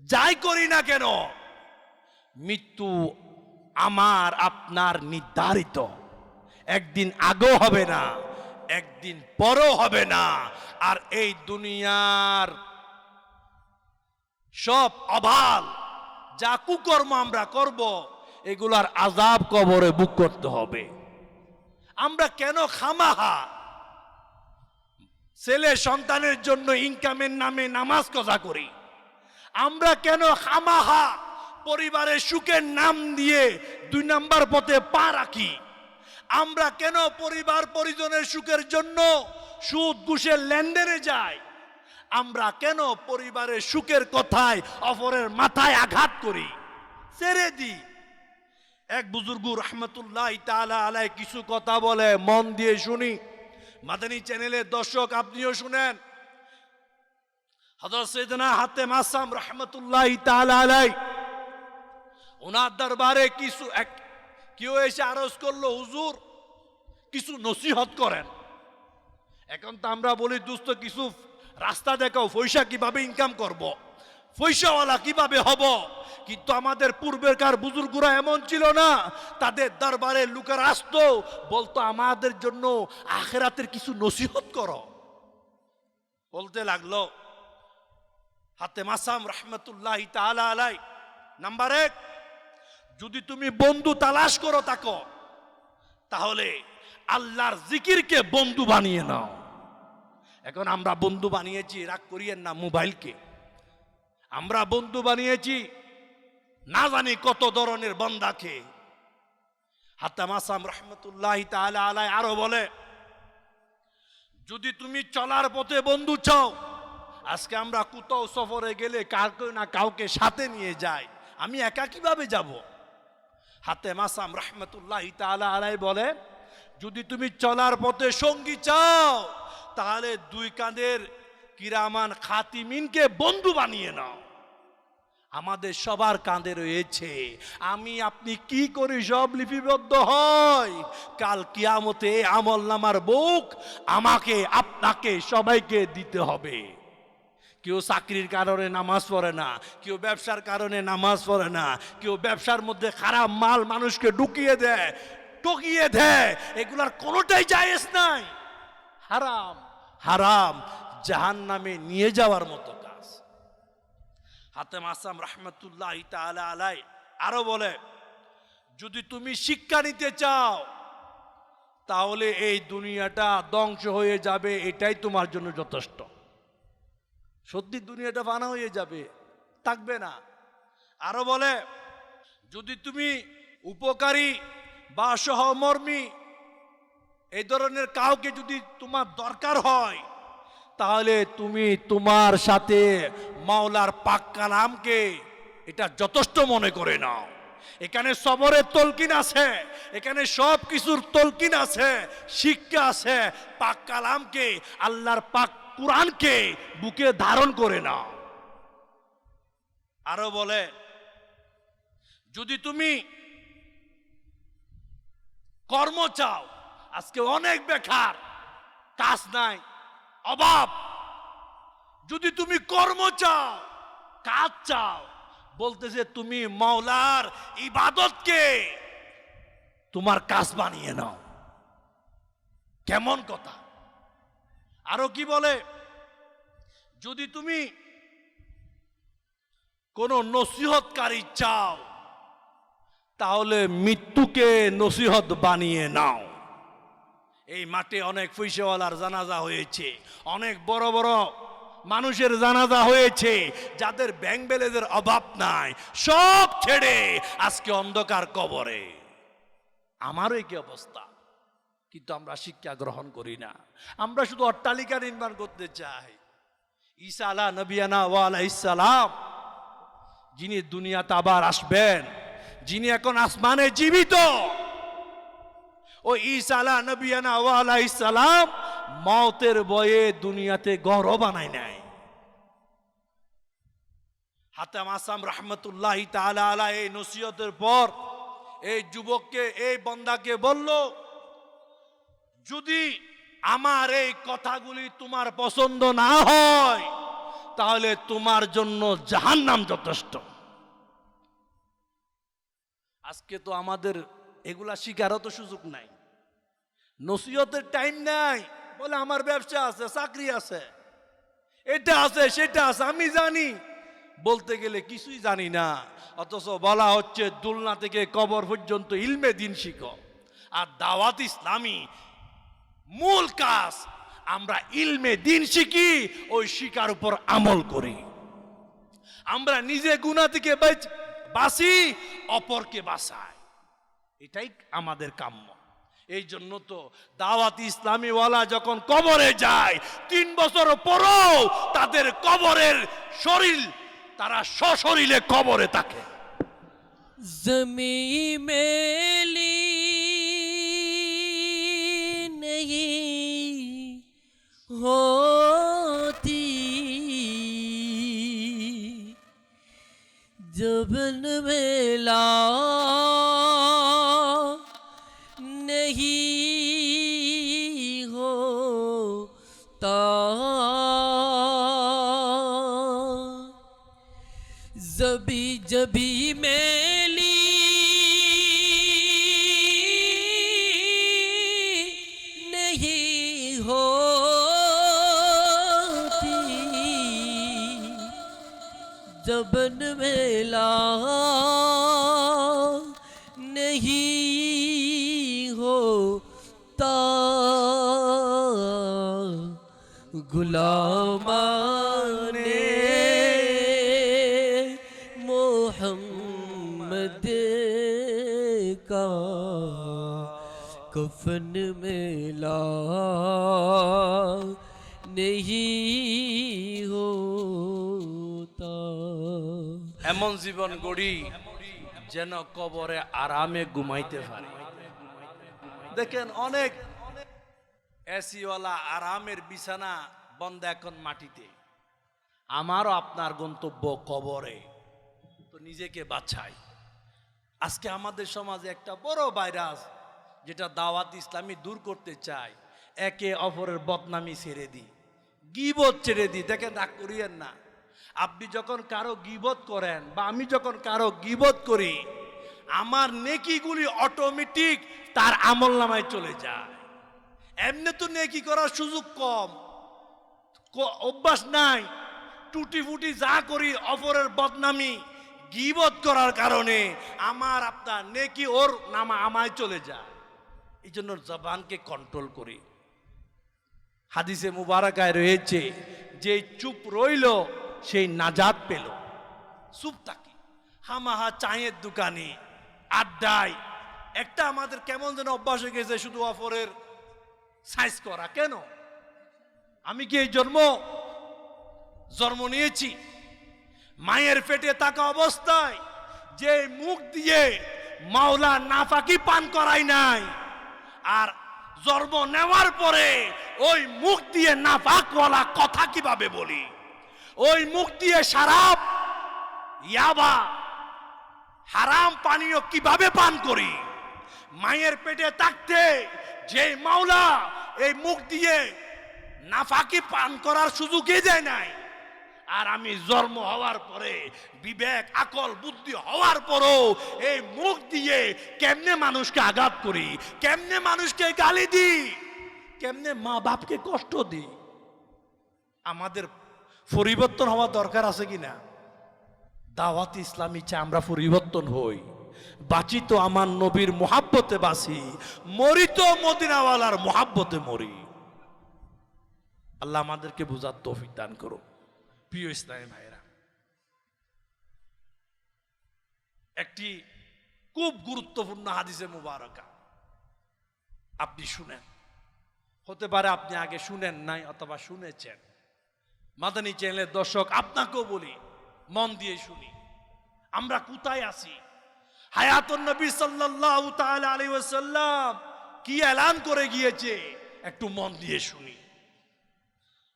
যাই করি না কেন, মৃত্যু আমার আপনার নির্ধারিত। একদিন আগেও হবে না, একদিন পরও হবে না। আর এই দুনিয়ার সব অভাব, যা কুকর্ম আমরা করব, এগুলার আযাব কবরে বুক করতে হবে। আমরা কেন খামাহা ছেলে সন্তানের জন্য ইনকামের নামে নামাজ কাজা করি? আমরা কেন খামাহা পরিবারের সুখের নাম দিয়ে 2 নাম্বার পথে পা রাখি? আমরা কেন পরিবার পরিজনের সুখের জন্য সুদ ঘুষের লেনদেনে যাই? আমরা কেন পরিবারের সুখের কথায় অপরের মাথায় আঘাত করি, ছেড়ে দিই? এক বুজুর্গ রহমতুল্লাহ তাআলা আলাইহি কিছু কথা বলে, মন দিয়ে শুনি। মাদানী চ্যানেলের দর্শক, আপনিও শুনেন। হযরত সাইয়েদনা হাতেম আসাম রহমতুল্লাহ তাআলা আলাইহি, ওনার দরবারে কেউ এসে আরজ করলো, হুজুর কিছু নসিহত করেন। এখন তো আমরা বলি, দোস্ত কিছু রাস্তা দেখাও, পয়সা কিভাবে ইনকাম করব, পয়সাওয়ালা কিভাবে হব। কিন্তু আমাদের পূর্বেকার বুজুর্গরা এমন ছিল না। তাদের দরবারে লোকেরা আসতো, বলতো আমাদের জন্য আখিরাতের কিছু নসিহত করো। বলতে লাগলো হাতেম আসাম রহমতুল্লাহ তাআলা আলাইহি, নাম্বার 1, যদি তুমি বন্ধু তালাশ করো থাকো, তাহলে আল্লাহর জিকিরকে বন্ধু বানিয়ে নাও। এখন আমরা বন্ধু বানিয়েছি, রাগ করিয়েন না, মোবাইলকে। আমরা বন্ধু বানিয়েছি না জানি কত ধরনের বান্দাকে। হাতেম আসাম রহমতুল্লাহ তাআলা আলাইহি আরো বলে, যদি তুমি চলার পথে বন্ধু চাও, আজকে আমরা কোথাও সফরে গেলে কাউকে না কাউকে সাথে নিয়ে যাই, আমি একা কিভাবে যাব? হাতেম আসাম রহমতুল্লাহ তাআলা আলাইহি বলে, যদি তুমি চলার পথে সঙ্গী চাও, তাহলে 2 কাঁধের কিরামান খাতিমিনকে বন্ধু বানিয়ে নাও। আমাদের সবার কাঁধে রয়েছে, আমি আপনি কি করি সব লিপিবদ্ধ হয়। কাল কিয়ামতে আমল নামার বুক আমাকে আপনাকে সবাইকে দিতে হবে। কেউ চাকরির কারণে নামাজ পড়ে না, কেউ ব্যবসার কারণে নামাজ পড়ে না, কেউ ব্যবসার মধ্যে খারাপ মাল মানুষকে ঢুকিয়ে দেয়, টকিয়ে দেয়। এগুলার কোনোটাই জায়েজ নাই, হারাম, হারাম, জাহান্নামে নিয়ে যাওয়ার মতো কাজ। হাতেম আসাম রহমতুল্লাহ তাআলা আলাইহি আরো বলে, যদি তুমি শিক্ষা নিতে চাও, তাহলে এই দুনিয়াটা ধ্বংস হয়ে যাবে, এটাই তোমার জন্য যথেষ্ট। সত্যি দুনিয়াটা ফানা হয়ে যাবে, থাকবে না। আরো বলে, যদি তুমি উপকারী বা সহমর্মী এই ধরনের কাউকে যদি তোমার দরকার হয়, তাহলে তুমি তোমার সাথে মাওলার পাক কালামকে এটা যথেষ্ট মনে করে নাও। এখানে সবরের তলকিন আছে, এখানে সব কিছুর তলকিন আছে, শিক্ষা আছে। পাক কালামকে, আল্লাহর পাক কুরআনকে বুকে ধারণ করে নাও। আরো বলে, যদি তুমি কর্ম চাও, আজকে অনেক বেকার, কাজ নাই, অভাব, যদি তুমি কর্ম চাও, কাজ চাও, বলতেছে তুমি মাওলার ইবাদতকে তোমার কাজ বানিয়ে নাও। কেমন কথা! আরো কি বলে, যদি তুমি কোন নসিহতকারী চাও, তাহলে মৃত্যুকে নসিহত বানিয়ে নাও। এই মাঠে অনেক পয়সাওয়ালার জানাজা হয়েছে, অনেক বড় বড় মানুষের জানাজা হয়েছে, যাদের ব্যাংক ব্যালেন্সের অভাব নাই, সব ছেড়ে আজকে অন্ধকার কবরে। আমারও কি অবস্থা, কিন্তু আমরা শিক্ষা গ্রহণ করি না। আমরা শুধু অট্টালিকা নির্মাণ করতে চাই। ঈসা আলা নবিয়ানা ওয়া আলাইহিস সালাম, যিনি দুনিয়াতে আবার আসবেন, যিনি এখন আসমানে জীবিত, ও ঈসা আলা নবিয়ানা ওয়া আলাইহিস সালাম মওতের ভয়ে দুনিয়াতে ঘর বানায় নাই। হাতেম আসাম রাহমাতুল্লাহি তাআলা আলাইহি এই নসিহতের পর এই যুবককে, এই বান্দাকে বলল, যদি আমার এই কথাগুলি তোমার পছন্দ না হয়, তাহলে তোমার জন্য জাহান্নাম যথেষ্ট। আজকে তো আমাদের এগুলা শিকারও তো সুযোগ নাই, নসিহতের টাইম নাই। বলে আমার ব্যবসা আছে, চাকরি আছে, এটা আছে, সেটা আছে, আমি জানি। বলতে গেলে কিছুই জানি না, অথচ বলা হচ্ছে দুলনা থেকে কবর পর্যন্ত ইলমে দিন শিখো। আর দাওয়াত ইসলামী মূল কাজ, আমরা ইলমে দিন শিখি, ওই শিকার উপর আমল করি। আমরা নিজে গুনাহ থেকে বাঁচি, অপরকে বাঁচাই, এটাই আমাদের কাম্য। এই জন্য তো দাওয়াত ইসলামী ওয়ালা যখন কবরে যায়, 3 বছর পরও তাদের কবরের শরীর, তারা সশরীরে কবরে থাকে। ज़मीं मेली नहीं होती जब न मेला नहीं होता, जबी जबी मेली नहीं होती, जबन मेला नहीं होता, गुलामाने मोहम्मद का कफन मेला नहीं होता। এমন জীবন গড়ি যেন কবরে আরামে ঘুমাইতে পারে। দেখেন অনেক এসিওয়ালা আরামের বিছানা বন্ধ এখন মাটিতে। আমারও আপনার গন্তব্য কবরে, তো নিজেকে বাঁচাই। আজকে আমাদের সমাজে একটা বড় ভাইরাস, যেটা দাওয়াত ইসলামী দূর করতে চায়, একে অপরের বদনামি ছেড়ে দিই, গীবত ছেড়ে দিই। দেখেন, রাগ করিয়েন না, আপনি যখন কারো গীবত করেন বা আমি যখন কারো গীবত করি, আমার নেকিগুলি অটোমেটিক তার আমল নামায় চলে যায়। এমনি তো নেকি করার সুযোগ কম, অভ্যাস নাই, টুটি ফুটি যা করি অপরের বদনামি গীবত করার কারণে আমার আপনার নেকি ওর নামা আমায় চলে যায়। এই জন্য জবানকে কন্ট্রোল করি। হাদিসে মুবারাকায় রয়েছে, যে চুপ রইল সেই নাজাত পেল। চুপ থাকি, হামাহা চায়ের দোকানে, আড্ডায়, একটা আমাদের কেমন যেন অভ্যাস হয়ে গেছে শুধু অপরের সাইজ করা। কেন? আমি কি এই জন্ম নিয়েছি মায়ের পেটে থাকা অবস্থায় যে মুখ দিয়ে মাওলা নাফাকি পান করাই নাই, আর জন্ম নেওয়ার পরে ওই মুখ দিয়ে নাফাকওয়ালা কথা কিভাবে বলি, ওই মুখ দিয়ে শরাব ইয়াবা হারাম পানীয় কিভাবে পান করি? মায়ের পেটে থাকতে যে মাওলা এই মুখ দিয়ে নাফাকি পান করার সুযোগই দেয় নাই, আর আমি জন্ম হওয়ার পরে বিবেক আকল বুদ্ধি হওয়ার পরও এই মুখ দিয়ে কেমনে মানুষকে আঘাত করি, কেমনে মানুষকে গালি দিই, কেমনে মা বাপকে কষ্ট দিই। আমাদের পরিবর্তন হওয়া দরকার আছে কিনা? দাওয়াত ইসলামী চাই আমরা পরিবর্তন হই। বাঁচি তো আমার নবীর মোহাব্বতে বাঁচি, মরি তো মদিনাওয়ালার মোহাব্বতে মরি। আল্লাহ আমাদেরকে বুঝার তৌফিক দান করো। প্রিয় ইসলামী ভাইরা, একটি খুব গুরুত্বপূর্ণ হাদিসে মুবারকা আপনি শুনেন। হতে পারে আপনি আগে শুনেন নাই অথবা শুনেছেন। মাদানী চ্যানেলের দর্শক আপনাকেও বলি, মন দিয়ে শুনি আমরা কোথায় আছি। হায়াতুন নবী সাল্লাল্লাহু তাআলা আলাইহি ওয়াসাল্লাম কি এলান করে গিয়েছে একটু মন দিয়ে শুনি।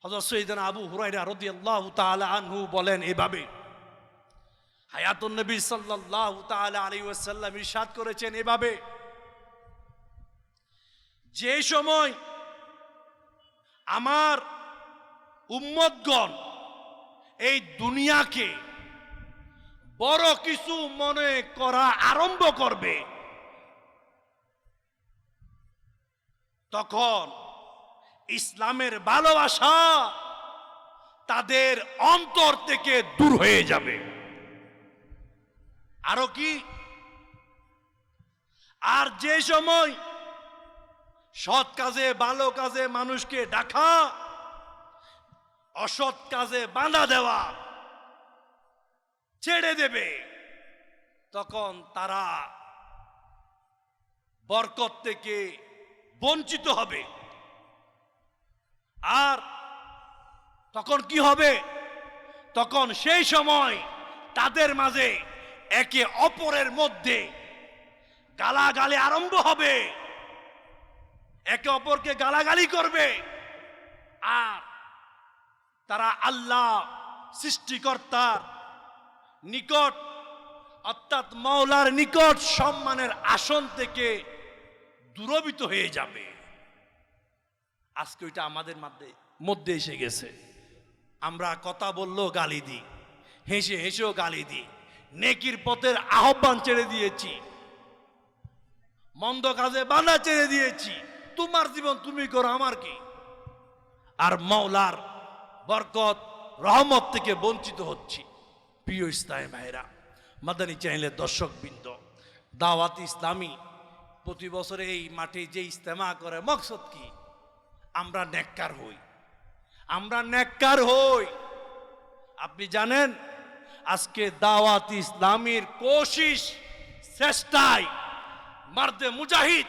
হযরত সাইয়েদনা আবু হুরায়রা রাদিয়াল্লাহু তাআলা আনহু বলেন এভাবে, হায়াতুন নবী সাল্লাল্লাহু তাআলা আলাইহি ওয়াসাল্লাম ইরশাদ করেছেন এভাবে, যে সময় আমার উম্মতগণ এই দুনিয়াকে বড় কিছু মনে করা আরম্ভ করবে, তখন ইসলামের ভালোবাসা তাদের অন্তর থেকে দূর হয়ে যাবে। আরো কি? আর যে সময় সৎ কাজে ভালো কাজে মানুষকে ডাকা, অসৎ কাজে বাধা দেওয়া ছেড়ে দেবে, তখন তারা বরকত থেকে বঞ্চিত হবে। আর তখন কি হবে? তখন সেই সময় তাদের মাঝে একে অপরের মধ্যে গালাগালি আরম্ভ হবে, একে অপরকে গালাগালি করবে। আর তারা আল্লাহ সৃষ্টিকর্তার নিকট অর্থাৎ মাওলার নিকট সম্মানের আসন থেকে দূরভীত হয়ে যাবে। আজকে ওইটা আমাদের মধ্যে এসে গেছে। আমরা কথা বললেও গালি দিই, হেসে হেসেও গালি দিই, নেকির পথের আহ্বান ছেড়ে দিয়েছি, মন্দ কাজে বাধা ছেড়ে দিয়েছি। তোমার জীবন তুমি করো, আমার কি? আর মাওলার বরকত রহমত থেকে বঞ্চিত হচ্ছি। প্রিয় ইসলামী ভাইরা, মাদানী চ্যানেলের দর্শকবৃন্দ, দাওয়াত ইসলামী প্রতি বছরে এই মাঠে যে ইজতেমা করে, মকসদ কি? আমরা নেককার হই, আমরা নেককার হই। আপনি জানেন আজকে দাওয়াত ইসলামীর কোশিশ চেষ্টায় মার্দে মুজাহিদ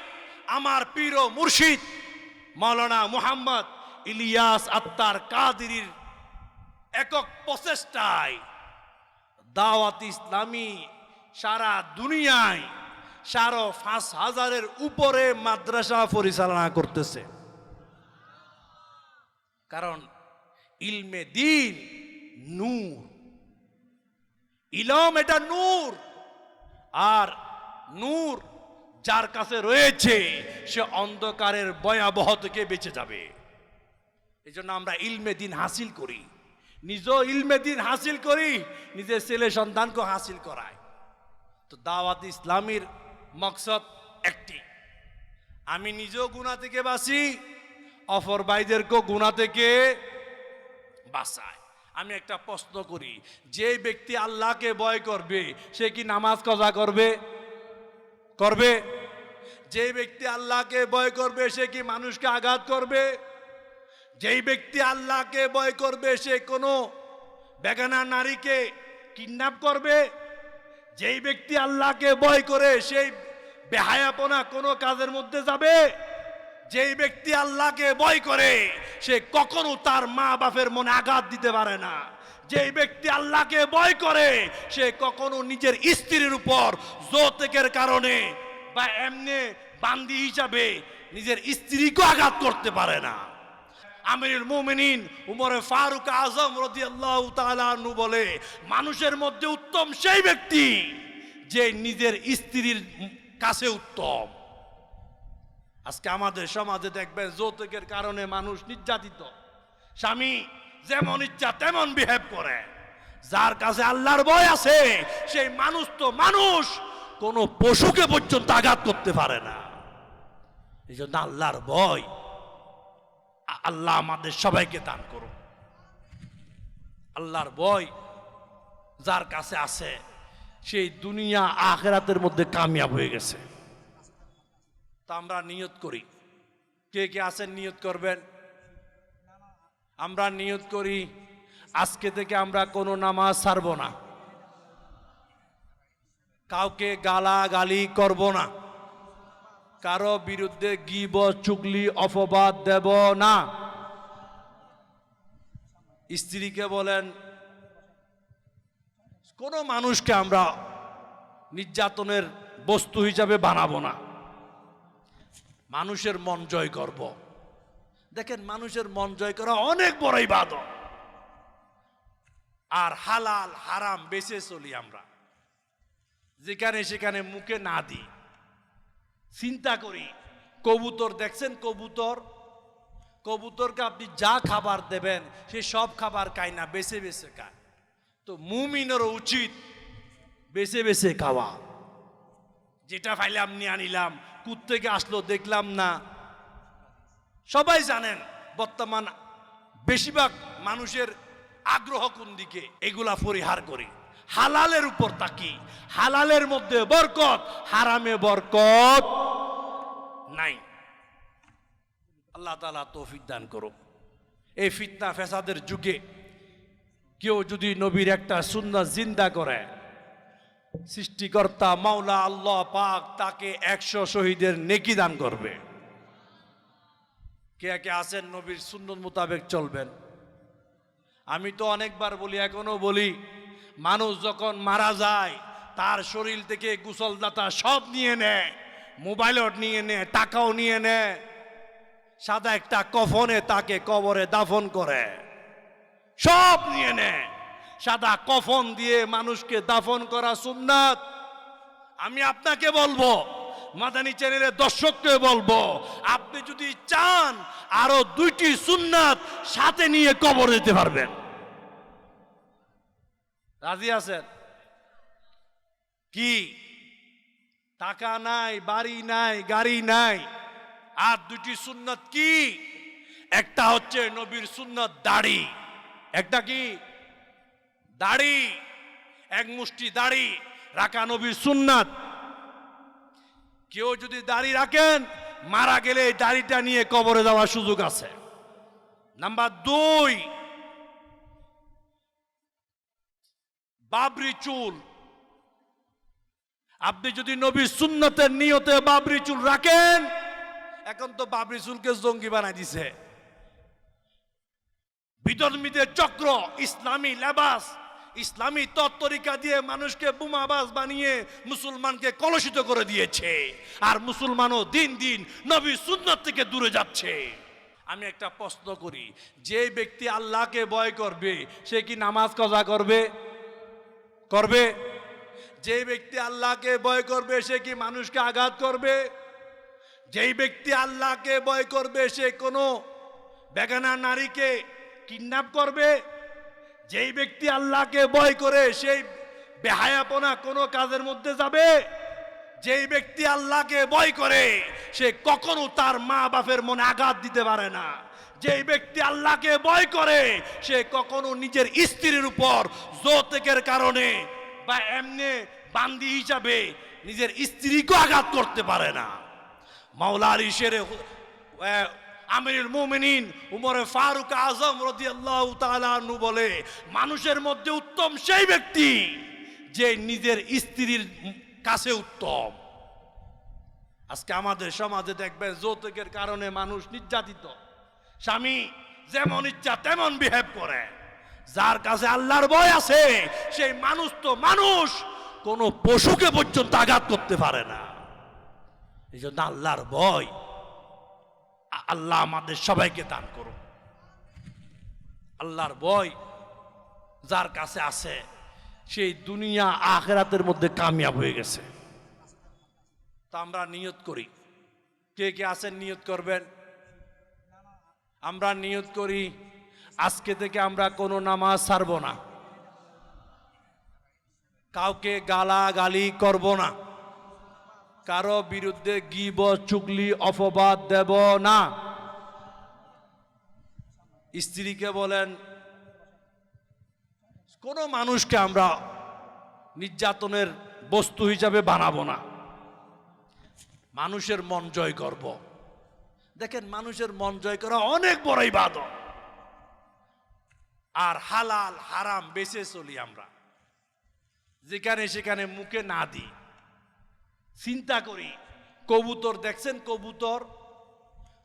আমার পীর ও মুর্শিদ মাওলানা মুহাম্মদ ইলিয়াস আত্তার কাদেরীর একক প্রচেষ্টায় দাওয়াত ইসলামী সারা দুনিয়ায় 5,500-এর উপরে মাদ্রাসা পরিচালনা করতেছে। কারণ ইলমে দ্বীন নূর, ইলম এটা নূর, আর নূর যার কাছে রয়েছে সে অন্ধকারের ভয়াবহ থেকে বেঁচে যাবে। এই জন্য আমরা ইলমে দ্বীন হাসিল করি, নিজেও ইলমে দ্বীন হাসিল করি, নিজের ছেলে সন্তানকে হাসিল করাই। তো দাওয়াত ইসলামীর মকসদ একটি, আমি নিজেও গুনাহ থেকে বাঁচি, অপর ভাইদেরকেও গুনাহ থেকে বাঁচাই। আমি একটা প্রশ্ন করি, যে ব্যক্তি আল্লাহকে ভয় করবে সে কি নামাজ কাজা করবে? করবে? যে ব্যক্তি আল্লাহকে ভয় করবে সে কি মানুষকে আঘাত করবে? যেই ব্যক্তি আল্লাহকে ভয় করবে সে কোনো বেগানা নারীকে কিডন্যাপ করবে? যেই ব্যক্তি আল্লাহকে ভয় করে সেই বেহায়াপনা কোনো কাজের মধ্যে যাবে? যেই ব্যক্তি আল্লাহকে ভয় করে সে কখনো তার মা বাপের মনে আঘাত দিতে পারে না। যেই ব্যক্তি আল্লাহকে ভয় করে সে কখনো নিজের স্ত্রীর উপর যৌতুকের কারণে বা এমনি বান্দি হিসাবে নিজের স্ত্রীকে আঘাত করতে পারে না। আমিরুল মুমিনিন উমরে ফারুক আজম রাদিয়াল্লাহু তাআলা আনহু বলে, মানুষের মধ্যে উত্তম সেই ব্যক্তি যে নিজের স্ত্রীর কাছে উত্তম। আজকে আমাদের সমাজে দেখবেন যৌতুকের কারণে মানুষ নির্যাতিত, স্বামী যেমন ইচ্ছা তেমন বিহেভ করে। যার কাছে আল্লাহর ভয় আছে সেই মানুষ তো মানুষ, কোন পশুকে পর্যন্ত আঘাত করতে পারে না। এই জন্য আল্লাহর ভয় আল্লাহ আমাদের সবাইকে দান করুন। আল্লাহর ভয় যার কাছে আছে সেই দুনিয়া আখিরাতের মধ্যে কামিয়াব হয়ে গেছে। তা আমরা নিয়ত করি, কে কে আছেন নিয়ত করবেন? আমরা নিয়ত করি আজকে থেকে আমরা কোনো নামাজ ছাড়ব না, কাউকে গালাগালি করব না, কারো বিরুদ্ধে গীবত চুগলি অপবাদ দেব না। স্ত্রীকে বলেন, কোনো মানুষকে আমরা নির্যাতনের বস্তু হিসাবে বানাবো না। মানুষের মন জয় করব। দেখেন, মানুষের মন জয় করা অনেক বড় ইবাদত। আর হালাল হারাম বেঁচে চলি আমরা, যেখানে সেখানে মুখে না দিই, চিন্তা করি। কবুতর দেখছেন, কবুতরকে আপনি যা খাবার দেবেন সে সব খাবার খায় না, বেছে বেছে খায়। তো মুমিনেরও উচিত বেছে বেছে খাওয়া। যেটা ফাইলাম নিয়ে আনিলাম, কোত্থেকে আসলো দেখলাম না। সবাই জানেন বর্তমান বেশিরভাগ মানুষের আগ্রহ কোন দিকে, এগুলা পরিহার করি, হালালের উপর তাকি। হালালের মধ্যে বরকত, হারামে বরকত নাই। আল্লাহ তাআলা তৌফিক দান করুক। এই ফিতনা ফেসাদের যুগে কেউ যদি নবীর একটা সুন্নাত জিন্দা করে, সৃষ্টিকর্তা মাওলা আল্লাহ পাক তাকে 100 শহীদের নেকি দান করবে। কে কে আছেন নবীর সুন্নত মোতাবেক চলবেন? আমি তো অনেকবার বলি, এখনো বলি, মানুষ যখন মারা যায় তার শরীর থেকে গোসলদাতা সব নিয়ে নেয়, মোবাইলও নিয়ে নেয়, টাকাও নিয়ে নেয়, সাদা একটা কফনে তাকে কবরে দাফন করে, সব নিয়ে নেয়। সাদা কফন দিয়ে মানুষকে দাফন করা সুন্নাত। আমি আপনাকে বলবো, মাদানী চ্যানেলের দর্শককে বলবো, আপনি যদি চান আরো 2টি সুন্নাত সাথে নিয়ে কবর দিতে পারবেন। রাজি আছেন? কি টাকা নাই, বাড়ি নাই, গাড়ি নাই, আর 2টি সুন্নাত কি? একটা হচ্ছে নবীর সুন্নাত দাড়ি। একটা কি? দাড়ি, এক মুষ্টি দাড়ি রাখা নবীর সুন্নাত। কেউ যদি দাড়ি রাখেন, মারা গেলে এই দাড়িটা নিয়ে কবরে যাওয়ার সুযোগ আছে। নাম্বার 2, বাবরি চুল। আপনি যদি নবীর সুন্নতের নিয়তে বাবরি চুল রাখেন, এখন তো বাবরি চুলকে জঙ্গি বানাই দিছে বিধর্মীদের চক্র। ইসলামী লেবাস, ইসলামী তত্ত্বরিকা দিয়ে মানুষকে বোমাবাজ বানিয়ে মুসলমানকে কলুষিত করে দিয়েছে। আর মুসলমানও দিন দিন নবীর সুন্নাত থেকে দূরে যাচ্ছে। আমি একটা প্রশ্ন করি, যে ব্যক্তি আল্লাহকে ভয় করবে সে কি নামাজ কাজা করবে? যে ব্যক্তি আল্লাহকে ভয় করবে সে কি মানুষকে আঘাত করবে? যেই ব্যক্তি আল্লাহকে ভয় করবে সে কোনো বেগানা নারীকে কিডন্যাপ করবে? যেই ব্যক্তি আল্লাহকে ভয় করে সেই বেহায়াপনা কোনো কাজের মধ্যে যাবে? যেই ব্যক্তি আল্লাহকে ভয় করে সে কখনো তার মা বাপের মনে আঘাত দিতে পারে না। যেই ব্যক্তি আল্লাহকে ভয় করে সে কখনো নিজের স্ত্রীর উপর যৌতুকের কারণে বা এমনি বান্দি হিসাবে নিজের স্ত্রীকে আঘাত করতে পারে না। মাওলা আলী শেরে আমিরুল মুমিনিন উমরে ফারুক আজম রাদিয়াল্লাহু তাআলা আনহু বলে, মানুষের মধ্যে উত্তম সেই ব্যক্তি যে নিজের স্ত্রীর কাছে উত্তম। আজকে আমাদের সমাজে দেখবেন যৌতুকের কারণে মানুষ নির্যাতিত, স্বামী যেমন ইচ্ছা তেমন বিহেভ করে। যার কাছে আল্লাহর ভয় আছে সেই মানুষ তো মানুষ, কোন পশুকে পর্যন্ত আঘাত করতে পারে না। এই জন্য আল্লাহর ভয় আল্লাহ আমাদের সবাইকে দান করুন। আল্লাহর ভয় যার কাছে আছে সেই দুনিয়া আখিরাতের মধ্যে কামিয়াব হয়ে গেছে। তা আমরা নিয়ত করি, কে কে আছেন নিয়ত করবেন? আমরা নিয়ত করি আজকে থেকে আমরা কোনো নামাজ ছাড়ব না, কাউকে গালাগালি করব না, কারো বিরুদ্ধে গীবত চুগলি অপবাদ দেব না। স্ত্রীকে বলেন, কোন মানুষকে আমরা নির্যাতনের বস্তু হিসাবে বানাবো না। মানুষের মন জয় করব। দেখেন, মানুষের মন জয় করা অনেক বড় ইবাদত। আর হালাল হারাম বেঁচে চলি আমরা, যেখানে সেখানে মুখে না দিই, চিন্তা করি। কবুতর দেখছেন,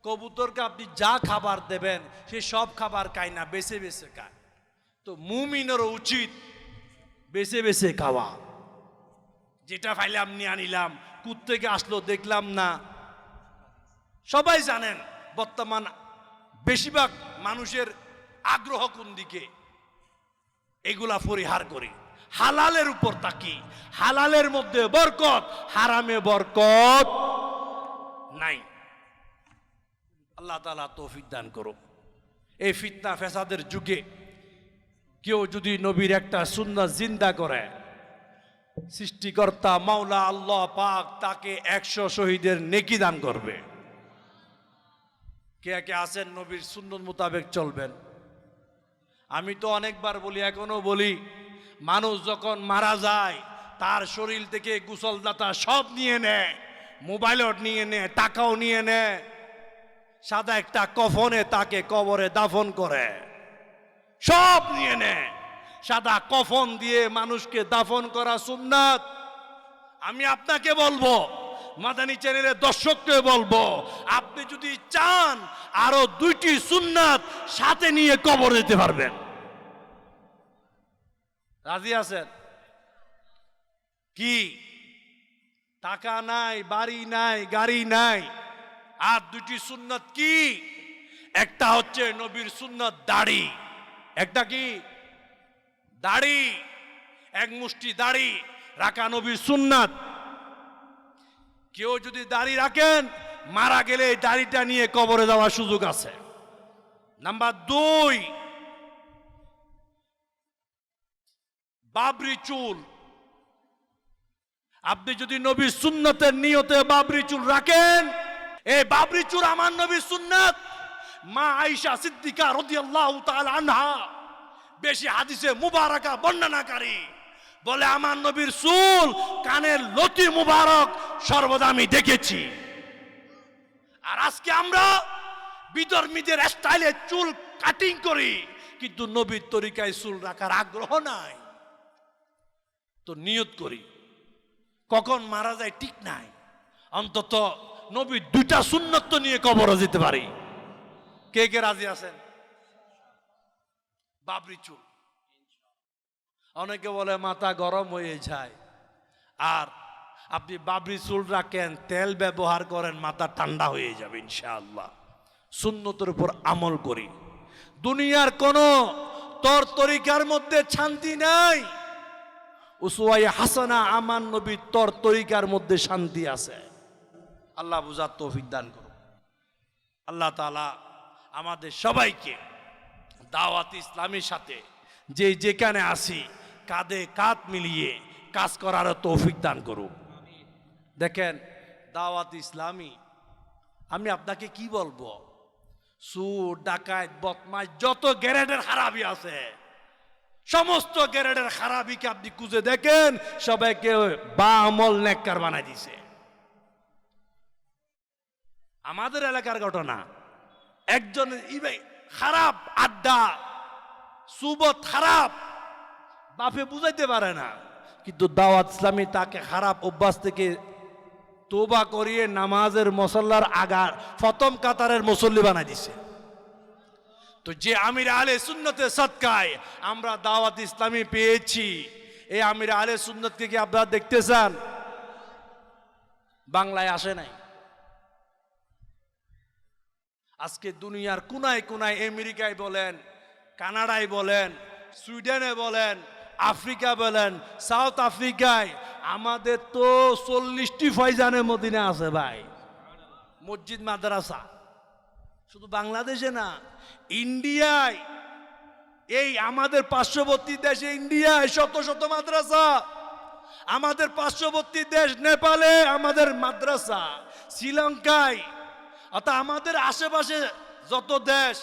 কবুতরকে আপনি যা খাবার দেবেন সে সব খাবার খায় না, বেছে বেছে খায়। তো মুমিনেরও উচিত বেছে বেছে খাওয়া। যেটা ফাইলাম নিয়ে আনিলাম, কুত্তেকে আসলো দেখলাম না। সবাই জানেন বর্তমান বেশিরভাগ মানুষের আগ্রহ কোন দিকে, এগুলা পরিহার করি, হালালের উপর তাকি। হালালের মধ্যে বরকত, হারামে বরকত নাই। আল্লাহ তাআলা তৌফিক দান করুক। এই ফিতনা ফেসাদের যুগে কেউ যদি নবীর একটা সুন্নাত জিন্দা করে, সৃষ্টিকর্তা মাওলা আল্লাহ পাক তাকে 100 শহীদের নেকি দান করবে। কে কে আছেন নবীর সুন্নত মোতাবেক চলবেন? আমি তো অনেকবার বলি, এখনো বলি, মানুষ যখন মারা যায় তার শরীর থেকে গোসলদাতা সব নিয়ে নেয়, মোবাইলও নিয়ে নেয়, টাকাও নিয়ে নেয়, সাদা একটা কফনে তাকে কবরে দাফন করে, সব নিয়ে নেয়। সাদা কফন দিয়ে মানুষকে দাফন করা সুন্নাত। আমি আপনাকে বলবো, মাদানী চ্যানেলের দর্শককে বলবো, আপনি যদি চান আরো 2টি সুন্নাত সাথে নিয়ে কবর দিতে পারবেন। রাজি আছেন কি? টাকা নাই, বাড়ি নাই, গাড়ি নাই, আর 2টি সুন্নাত কি? একটা হচ্ছে নবীর সুন্নাত দাড়ি। একটা কি? দাড়ি। এক মুষ্টি দাড়ি রাখা নবীর সুন্নাত। কেউ যদি দাড়ি রাখেন, মারা গেলে এই দাড়িটা নিয়ে কবরে যাওয়ার সুযোগ আছে। নাম্বার 2, বাবরি চুল। আপনি যদি নবীর সুন্নতের নিয়তে বাবরি চুল রাখেন, এই বাবরি চুল আমার নবীর সুন্নাত। মা আয়েশা সিদ্দিকা রাদিয়াল্লাহু তাআলা আনহা বেশি হাদিসে মুবারাকা বর্ণনাকারী, বলে আমার নবীর চুল, কানের লতি মুবারক সর্বদা আমি দেখেছি। আর আজকে আমরা বিধর্মীদের স্টাইলে চুল কাটিং করি, কিন্তু নবীর তরিকায় চুল রাখার আগ্রহ নাই। তো নিয়ত করি, কখন মারা যায় ঠিক নাই, অন্তত নবীর 2টা সুন্নত তো নিয়ে কবরে যেতে পারি। কে কে রাজি আছেন? বাবরি চুল। অনেকে বলে মাথা গরম হয়ে যায়, আর আপনি বাবরি চুল রাখেন, তেল ব্যবহার করেন, মাথা ঠান্ডা হয়ে যাবে ইনশাআল্লাহ। সুন্নতের উপর আমল করি। দুনিয়ার কোন তরিকার মধ্যে শান্তি নাই, উসওয়ায়ে হাসানা আমার নবীর তরিকার মধ্যে শান্তি আছে। আল্লাহ বুঝার তৌফিক দান করুন। আল্লাহ তাআলা আমাদের সবাইকে দাওয়াত ইসলামের সাথে যে যেখানে আসি কাঁধে কাঁধ মিলিয়ে কাজ করার তৌফিক দান করুন। দেখেন, দাওয়াত ইসলামী, আমি আপনাকে কি বলবো, সুর, ডাকাত, বদমাশ, যত গ্রেডের খারাপি আছে, সমস্ত গ্রেডের খারাপিকে আপনি খুঁজে দেখেন, সবাইকে বা আমল নেককার বানাই দিছে। আমাদের এলাকার ঘটনা, একজন খারাপ আড্ডা, সুবত খারাপ, বাপে বুঝাইতে পারে না, কিন্তু দাওয়াত ইসলামী তাকে খারাপ অভ্যাস থেকে তওবা করিয়ে নামাজের মুসল্লার আগার প্রথম কাতারের মুসল্লি বানাই দিছে। তো যে আমির আহলে সুন্নতের সদকায় আমরা দাওয়াত ইসলামী পেয়েছি, এই আমির আহলে সুন্নতকে কি আপনারা দেখতে চান? বাংলায় আসে নাই। আজকে দুনিয়ার কোনায় কোনায়, আমেরিকায় বলেন, কানাডায় বলেন, সুইডেনে বলেন, আফ্রিকা বলেন, সাউথ আফ্রিকায়, আমাদের তো 40টি ফয়জানে মদিনা আছে ভাই, মসজিদ মাদ্রাসা। শুধু বাংলাদেশে না, ইন্ডিয়ায়, এই আমাদের পার্শ্ববর্তী দেশে ইন্ডিয়ায় শত শত মাদ্রাসা, আমাদের পার্শ্ববর্তী দেশ নেপালে আমাদের মাদ্রাসা, শ্রীলঙ্কায়, অর্থাৎ আমাদের আশেপাশে যত দেশ,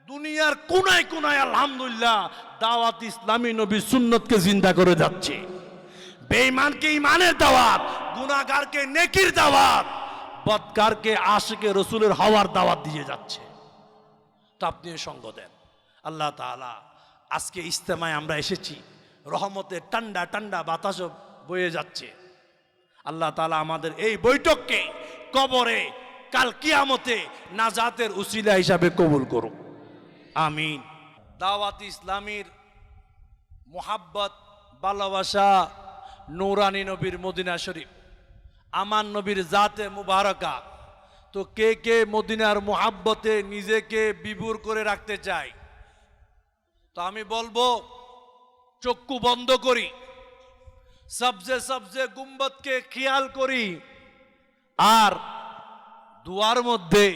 দুনিয়ার কোনায় কোনায় আলহামদুলিল্লাহ দাওয়াত ইসলামী নবী সুন্নতকে জিন্দা করে যাচ্ছে। বেঈমানকে ঈমানের দাওয়াত, গুনাহগারকে নেকির দাওয়াত, বদকারকে আশিকে রসুলের হওয়ার দাওয়াত দিয়ে যাচ্ছে। তো আপনি সঙ্গ দেন। আল্লাহ তাআলা আজকে ইজতেমায় আমরা এসেছি, রহমতের ঠান্ডা ঠান্ডা বাতাসও বয়ে যাচ্ছে। আল্লাহ তাআলা আমাদের এই বৈঠককে কবরে কাল কিয়ামতে নাজাতের উসিলা হিসাবে কবুল করুন, আমিন। দাওয়াত ইসলামীর মোহাব্বত, ভালোবাসা, নূরানী নবীর মদিনা শরীফ, আমার নবীর জাতে মুবারকা। তো কে কে মদিনার মোহাব্বতে নিজেকে বিভোর করে রাখতে চায়? তো আমি বলবো, চক্ষু বন্ধ করি, সবজে সবজে গুম্বদকে খেয়াল করি, আর দুয়ার মধ্যে,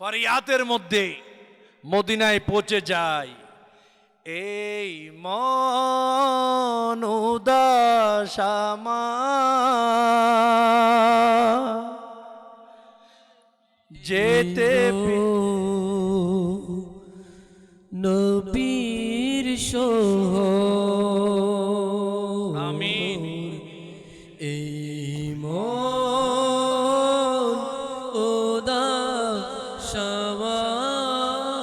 ফরিয়াতের মধ্যে মদিনায় পৌঁছে যায়। এই মন উদাস আমার, যেতে নবীর সোহ, আমিন। এই মন উদাস আমার,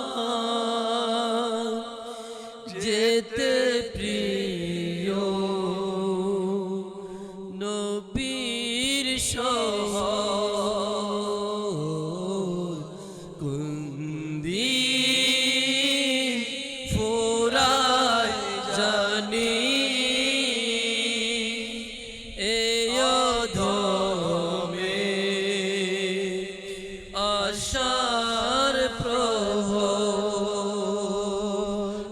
যেতে প্রিয় নবীর সোহ,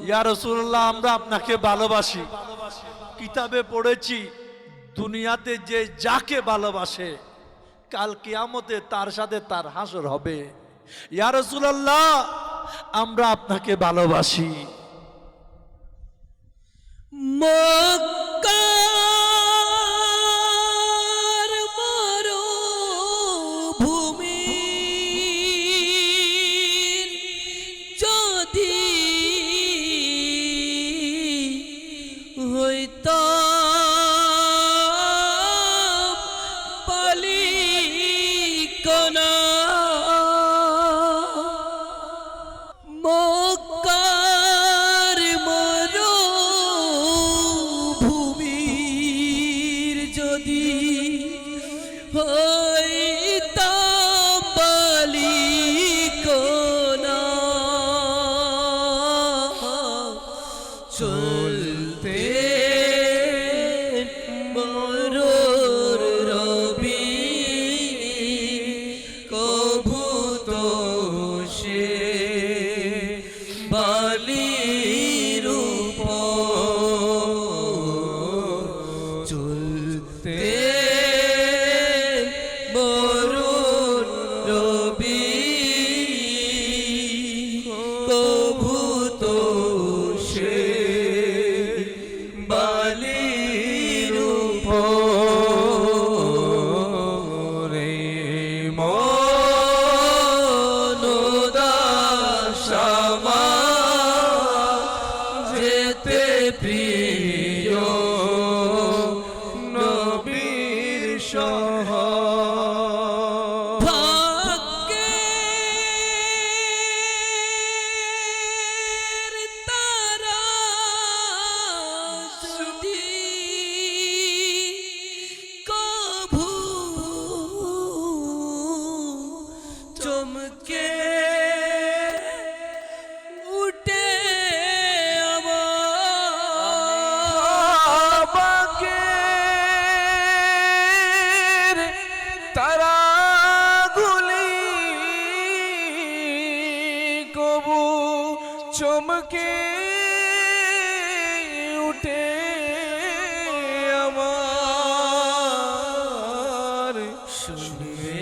ইয়া রাসূলুল্লাহ, আমরা আপনাকে ভালোবাসি। কিতাবে পড়েছি, দুনিয়াতে যে যাকে ভালোবাসে কাল কিয়ামতে তার সাথে তার হাসর হবে। ইয়া রাসূলুল্লাহ, আমরা আপনাকে ভালোবাসি। মক্কার মরুভূমি যদি হইতো বালিকণা, মক্কার মরুভূমির যদি হইতাম বালিকণা, চলতে মরুর রবি, কভু তো সে বালির উপর, চলতে মরুর রবি, কভু তো সে বালির উপর, মন উদাস আমার, যেতে প্রিয় নবীর সোহ, ভাগ্যের তারা যদি কভু চমকে উঠে আমাদের তারাগুলি কবু চমকে উঠে আমার শুনবে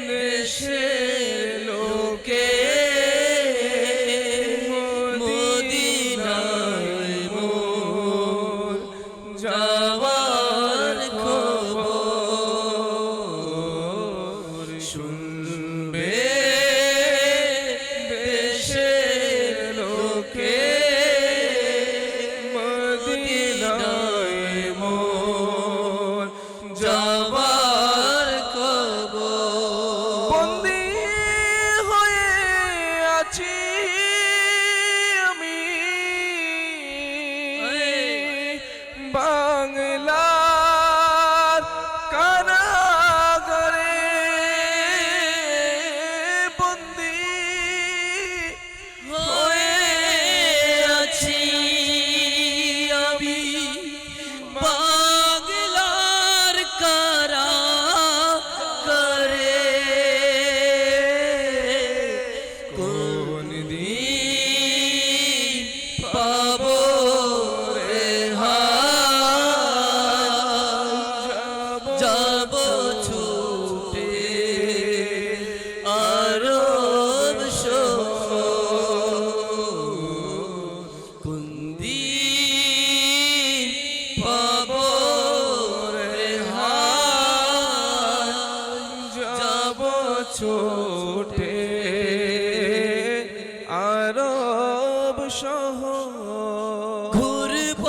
দেশের লোকে মদিনায় মোর যাওয়ার খবর শুনবে দেশের লোকে মদিনায় মোর যাওয়ার খবর বন্দী হয়ে আছি আমি বাংলার কারাগারে বন্দী হয়ে আছি আমি বাংলার কারাগারে কোন দিন পাবো যাব ছুটে আরব কোন দিন পাবো যাব ছোটে আরব শহর ঘুরব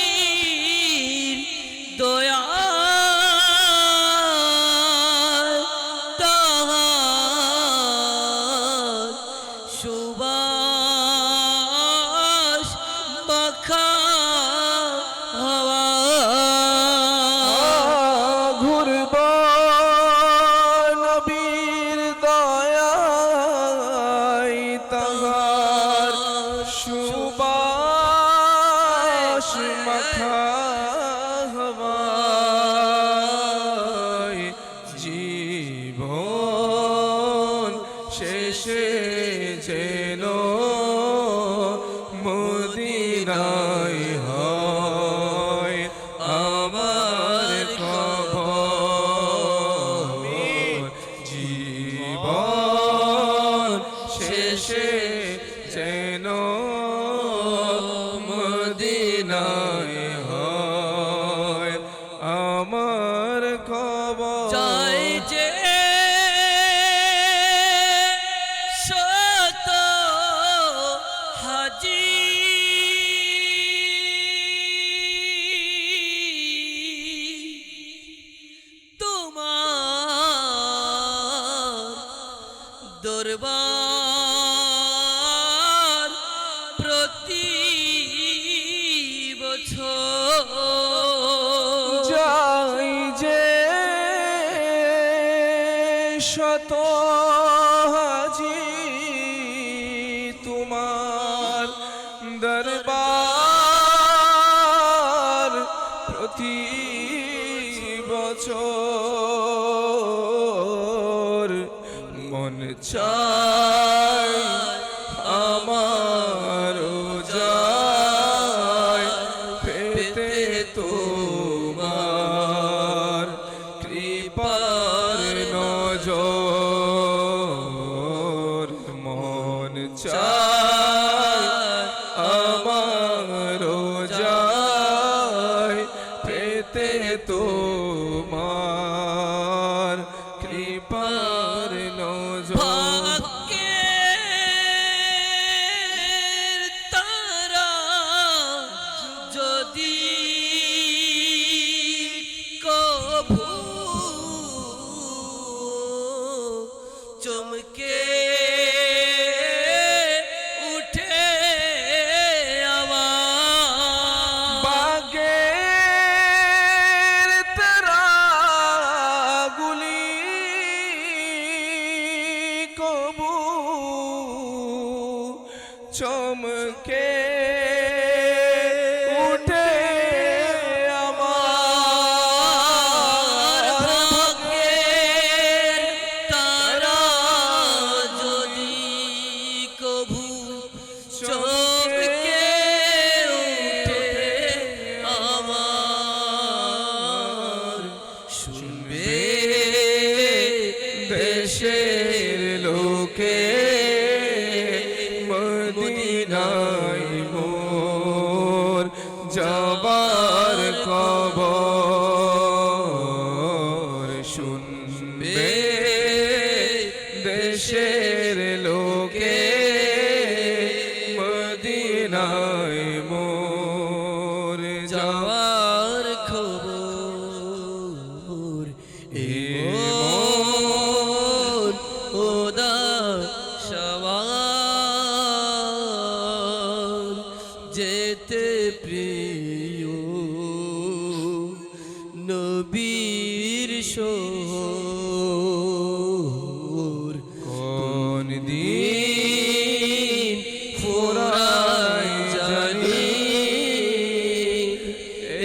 নবীর দয়া তাহার সুবাস মাখা হাওয়া ঘুরব নবীর দয়ায় তাহার সুবাস মাখা হওয়ায় জীবন শেষে যেন মদিনায় হয় আমার খবর জীবন শেষে যেন মদিনায় হয় আমার খবর চাই যে শত হাজি তোমার দরবার প্রতি বছর যাই যে শত হাজি তোমার দরবার প্রতি বছর মন চায় আমার যায় পেতে তোমার কৃপার নজর মন চায় আমার যায় পেতে তোমার কৃপার নজর ভাগ্যের তারা যদি কভু চমকে উঠে আমার বাগের তারা গুলি কবু চমকে উঠে আমার ভাগ্যের তারা দেশের লোকে মদিনায় মোর যাবার খবর শুনবে দেশের লোকে মদিনায় মোর যাওয়ার খবর এমন উদাসবার যেতে প্রিয় নবীর শোর কোন দিন ফুরায় জানি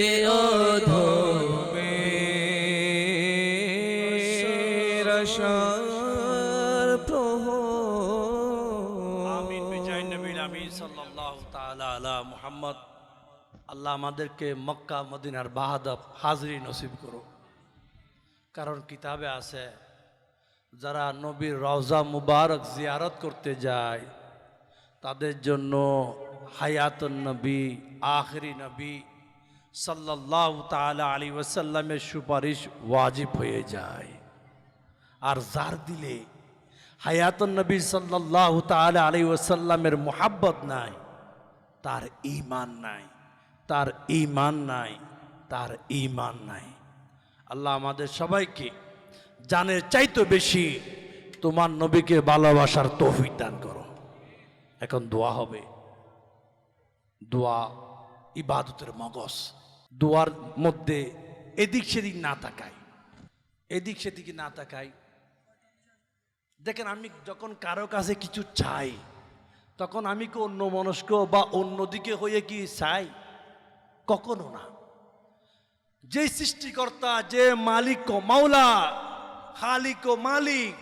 এ অধমে আশার প্রহর আমিন বিজয় নবী আমিন সাল্লাল্লাহু তাআলা আলা মুহাম্মদ। আল্লাহ আমাদেরকে মক্কা মদিনার বাহাদব হাজরি নসিব করো। কারণ কিতাবে আছে যারা নবীর রওজা মুবারক জিয়ারত করতে যায় তাদের জন্য হায়াতুন নবী আখেরি নবী সাল্লাল্লাহু তাআলা আলাইহি ওয়াসাল্লামের সুপারিশ ওয়াজিব হয়ে যায়। আর যার দিলে হায়াতুন নবী সাল্লাল্লাহু তাআলা আলাইহি ওয়াসাল্লামের মুহাব্বত নাই, তার ঈমান নাই, তার ঈমান নাই, তার ঈমান নাই। আল্লাহ আমাদের সবাইকে জানের চাইতে বেশি তোমার নবীকে ভালোবাসার তৌফিক দান করো। এখন দোয়া হবে। দোয়া ইবাদতের মগজ। দোয়ার মধ্যে এদিক সেদিক না তাকাই, এদিক সেদিকে না তাকাই। দেখেন, আমি যখন কারো কাছে কিছু চাই তখন আমি কি অন্য মনস্ক বা অন্যদিকে হয়ে কি চাই? কখনো না। যে সৃষ্টিকর্তা, যে মালিক ও মাওলা, খালিক ও মালিক,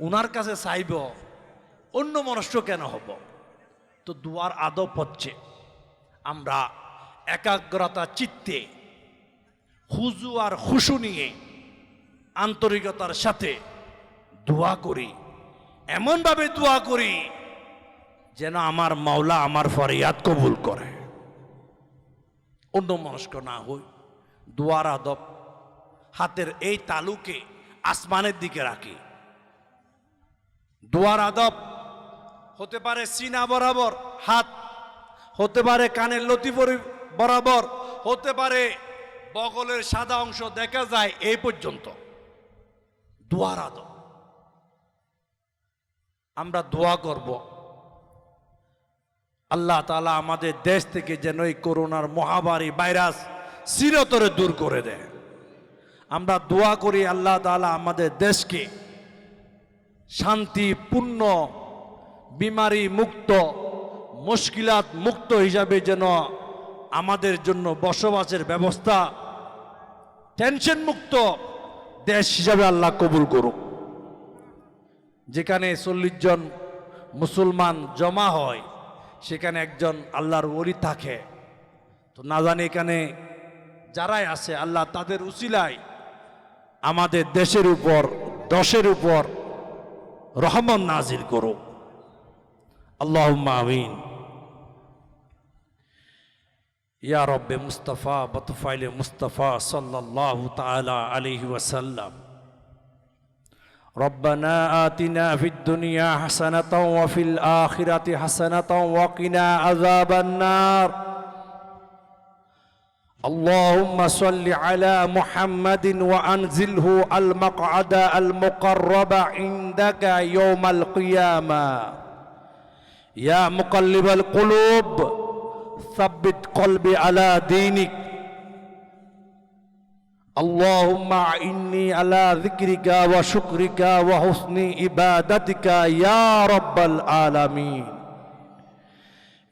ওনার কাছে চাইব, অন্য মনস্ক কেন হব? তো দুয়ার আদব হচ্ছে আমরা একাগ্রতা চিত্তে হুজু আর খুশু নিয়ে আন্তরিকতার সাথে দোয়া করি। এমনভাবে দোয়া করি যেন আমার মাওলা আমার ফরিয়াদ কবুল করে, অন্য মনস্ক না হই। দোয়ার আদব, হাতের এই তালুকে আসমানের দিকে রাখি। দোয়ার আদব হতে পারে সিনা বরাবর হাত, হতে পারে কানের লতি বরাবর, হতে পারে বগলের সাদা অংশ দেখা যায় এই পর্যন্ত। দোয়ার আদব। আমরা দোয়া করব আল্লাহ তাআলা আমাদের দেশ থেকে যেন এই করোনার মহামারী ভাইরাস চিরতরে দূর করে দেয়। আমরা দোয়া করি আল্লাহ তাআলা আমাদের দেশকে শান্তিপূর্ণ, বিমারি মুক্ত, মুশকিলাত মুক্ত হিসাবে যেন আমাদের জন্য বসবাসের ব্যবস্থা, টেনশন মুক্ত দেশ হিসাবে আল্লাহ কবুল করুক। যেখানে 40 জন মুসলমান জমা হয় সেখানে একজন আল্লাহর ওলি থাকে। তো না জানি এখানে যারাই আছে আল্লাহ তাদের উসিলায় আমাদের দেশের উপর, দশের উপর রহমত নাজিল করুক। আল্লাহুম্মা আমিন। ইয়া রব্বে মুস্তাফা বতফাইলে মুস্তাফা সাল্লাল্লাহু তাআলা আলাইহি ওয়াসাল্লাম। ربنا آتنا في الدنيا حسنة وفي الآخرة حسنة وقنا عذاب النار. اللهم صل على محمد وأنزله المقعد المقرب عندك يوم القيامة. يا مقلب القلوب ثبت قلبي على دينك. اللهم أعني على ذكرك وشكرك وحسن عبادتك يا رب العالمين.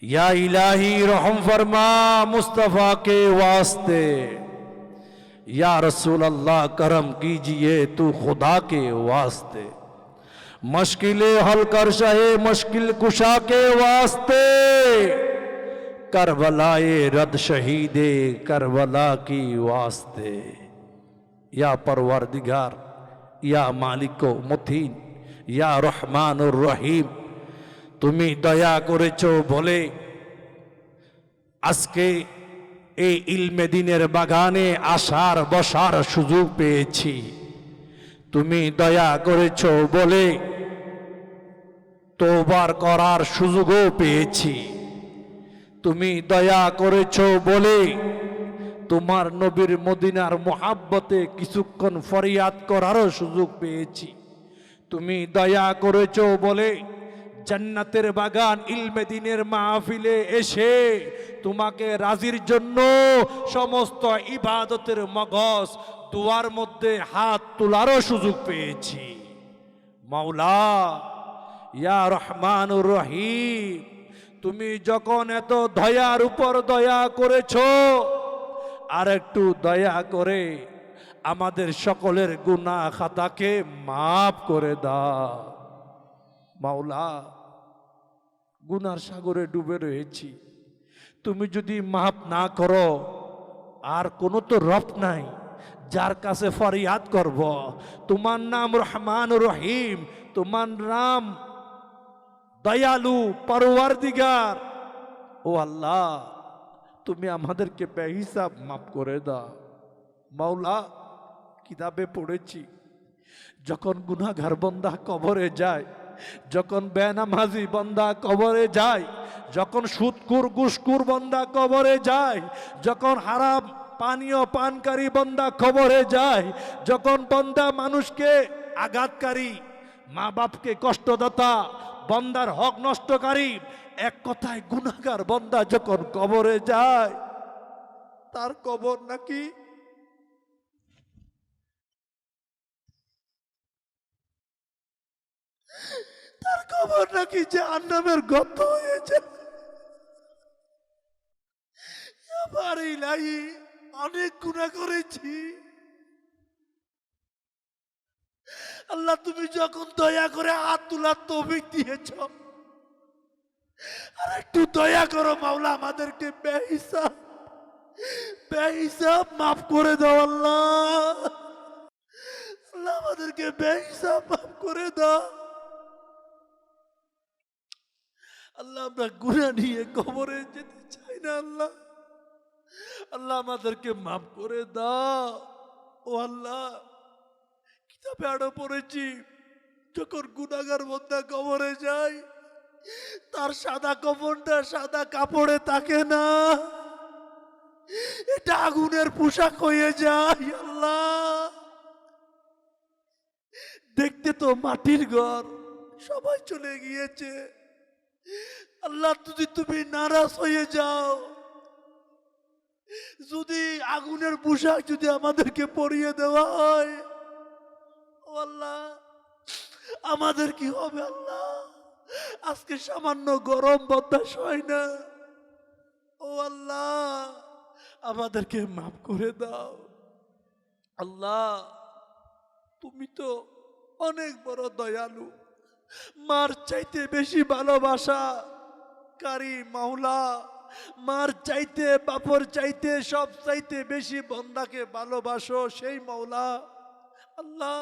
या इलाही रहम फरमा मुस्तफ़ा के वास्ते। या रसूल अल्लाह करम कीजिए तू खुदा के वास्ते। मुश्किलें हल कर शाहे मुश्किल कुशा के वास्ते। करबलाए रद शहीदे करबला की वास्ते। या परवरदिगार ইয়া মালিক মতিন, ইয়া রহমানুর রহিম। তুমি দয়া করেছো বলে আজকে এই ইলমে দিনের বাগানে আসার বসার সুযোগ পেয়েছি। তুমি দয়া করেছো বলে তওবার করার সুযোগও পেয়েছি। তুমি দয়া করেছো বলে তোমার নবীর মদিনার মুহাব্বতে কিছুক্ষণ ফরিয়াদ করারও সুযোগ পেয়েছি। তুমি দয়া করেছো বলে জান্নাতের বাগান ইলমে দিনের মাহফিলে এসে তোমাকে রাজির জন্য সমস্ত ইবাদতের মগজ দুয়ার মধ্যে হাত তোলারও সুযোগ পেয়েছি। মাওলা ইয়া রহমানুর রহিম, তুমি যখন এত দয়ার উপর দয়া করেছো, আর একটু দয়া করে আমাদের সকলের গুনাহ খাতাকে মাফ করে দাও। মাওলা, গুনার সাগরে ডুবে রয়েছি, তুমি যদি মাফ না করো আর কোনো তো রব নাই যার কাছে ফরিয়াদ করব। তোমার নাম রহমান রহিম, তোমার নাম দয়ালু পরওয়ারদিগার। ও আল্লাহ, তুমি আমাদেরকে বেহিসাব মাফ করে দাও। মাওলা, কিতাবে পড়েছি যখন গুনাহগার বান্দা কবরে যায়, যখন বেনামাজি বান্দা কবরে যায়, যখন সুদখোর ঘুষখোর বান্দা কবরে যায়, যখন হারাম পানীয় পানকারী বান্দা কবরে যায়, যখন বান্দা মানুষকে আঘাতকারী, মা বাপকে কষ্টদাতা, বান্দার হক নষ্টকারী, এক কথায় গুনাহগার বান্দা যখন কবরে যায়, তার কবর নাকি জাহান্নামের গর্ত হয়েছে। আমার ইলাহি, অনেক গুনাহ করেছি আল্লাহ, তুমি যখন দয়া করে হাত তোলার তৌফিক দিয়েছ, আর একটু দয়া করো মাওলা, আমাদেরকে বেহিসাব মাফ করে দাও। আল্লাহ, আল্লাহ আমাদেরকে বেহিসাব মাফ করে দাও। আল্লাহ, আমরা গুনাহ নিয়ে কবরে যেতে চাই না। আল্লাহ, আল্লাহ আমাদেরকে মাফ করে দাও। ও আল্লাহ, কিতাবে আরো পড়েছি যখন গুনাহগার বান্দা কবরে যায়, তার সাদা কফনটা সাদা কাপড়ে থাকে না, এটা আগুনের পোশাক হয়ে যায়। আল্লাহ, দেখতে তো মাটির ঘর, সবাই চলে গিয়েছে। আল্লাহ, যদি তুমি নারাজ হয়ে যাও, যদি আগুনের পোশাক যদি আমাদেরকে পরিয়ে দেওয়া হয়, ও আল্লাহ আমাদের কি হবে? আল্লাহ, আজকে সামান্য গরম বাতাস হয় না। ও আল্লাহ, আমাদেরকে মাফ করে দাও। আল্লাহ, তুমি তো অনেক বড় দয়ালু, মার চাইতে বেশি ভালোবাসা কারি মাওলা, মার চাইতে বাপর চাইতে সব চাইতে বেশি বান্দাকে ভালোবাসো সেই মাওলা। আল্লাহ,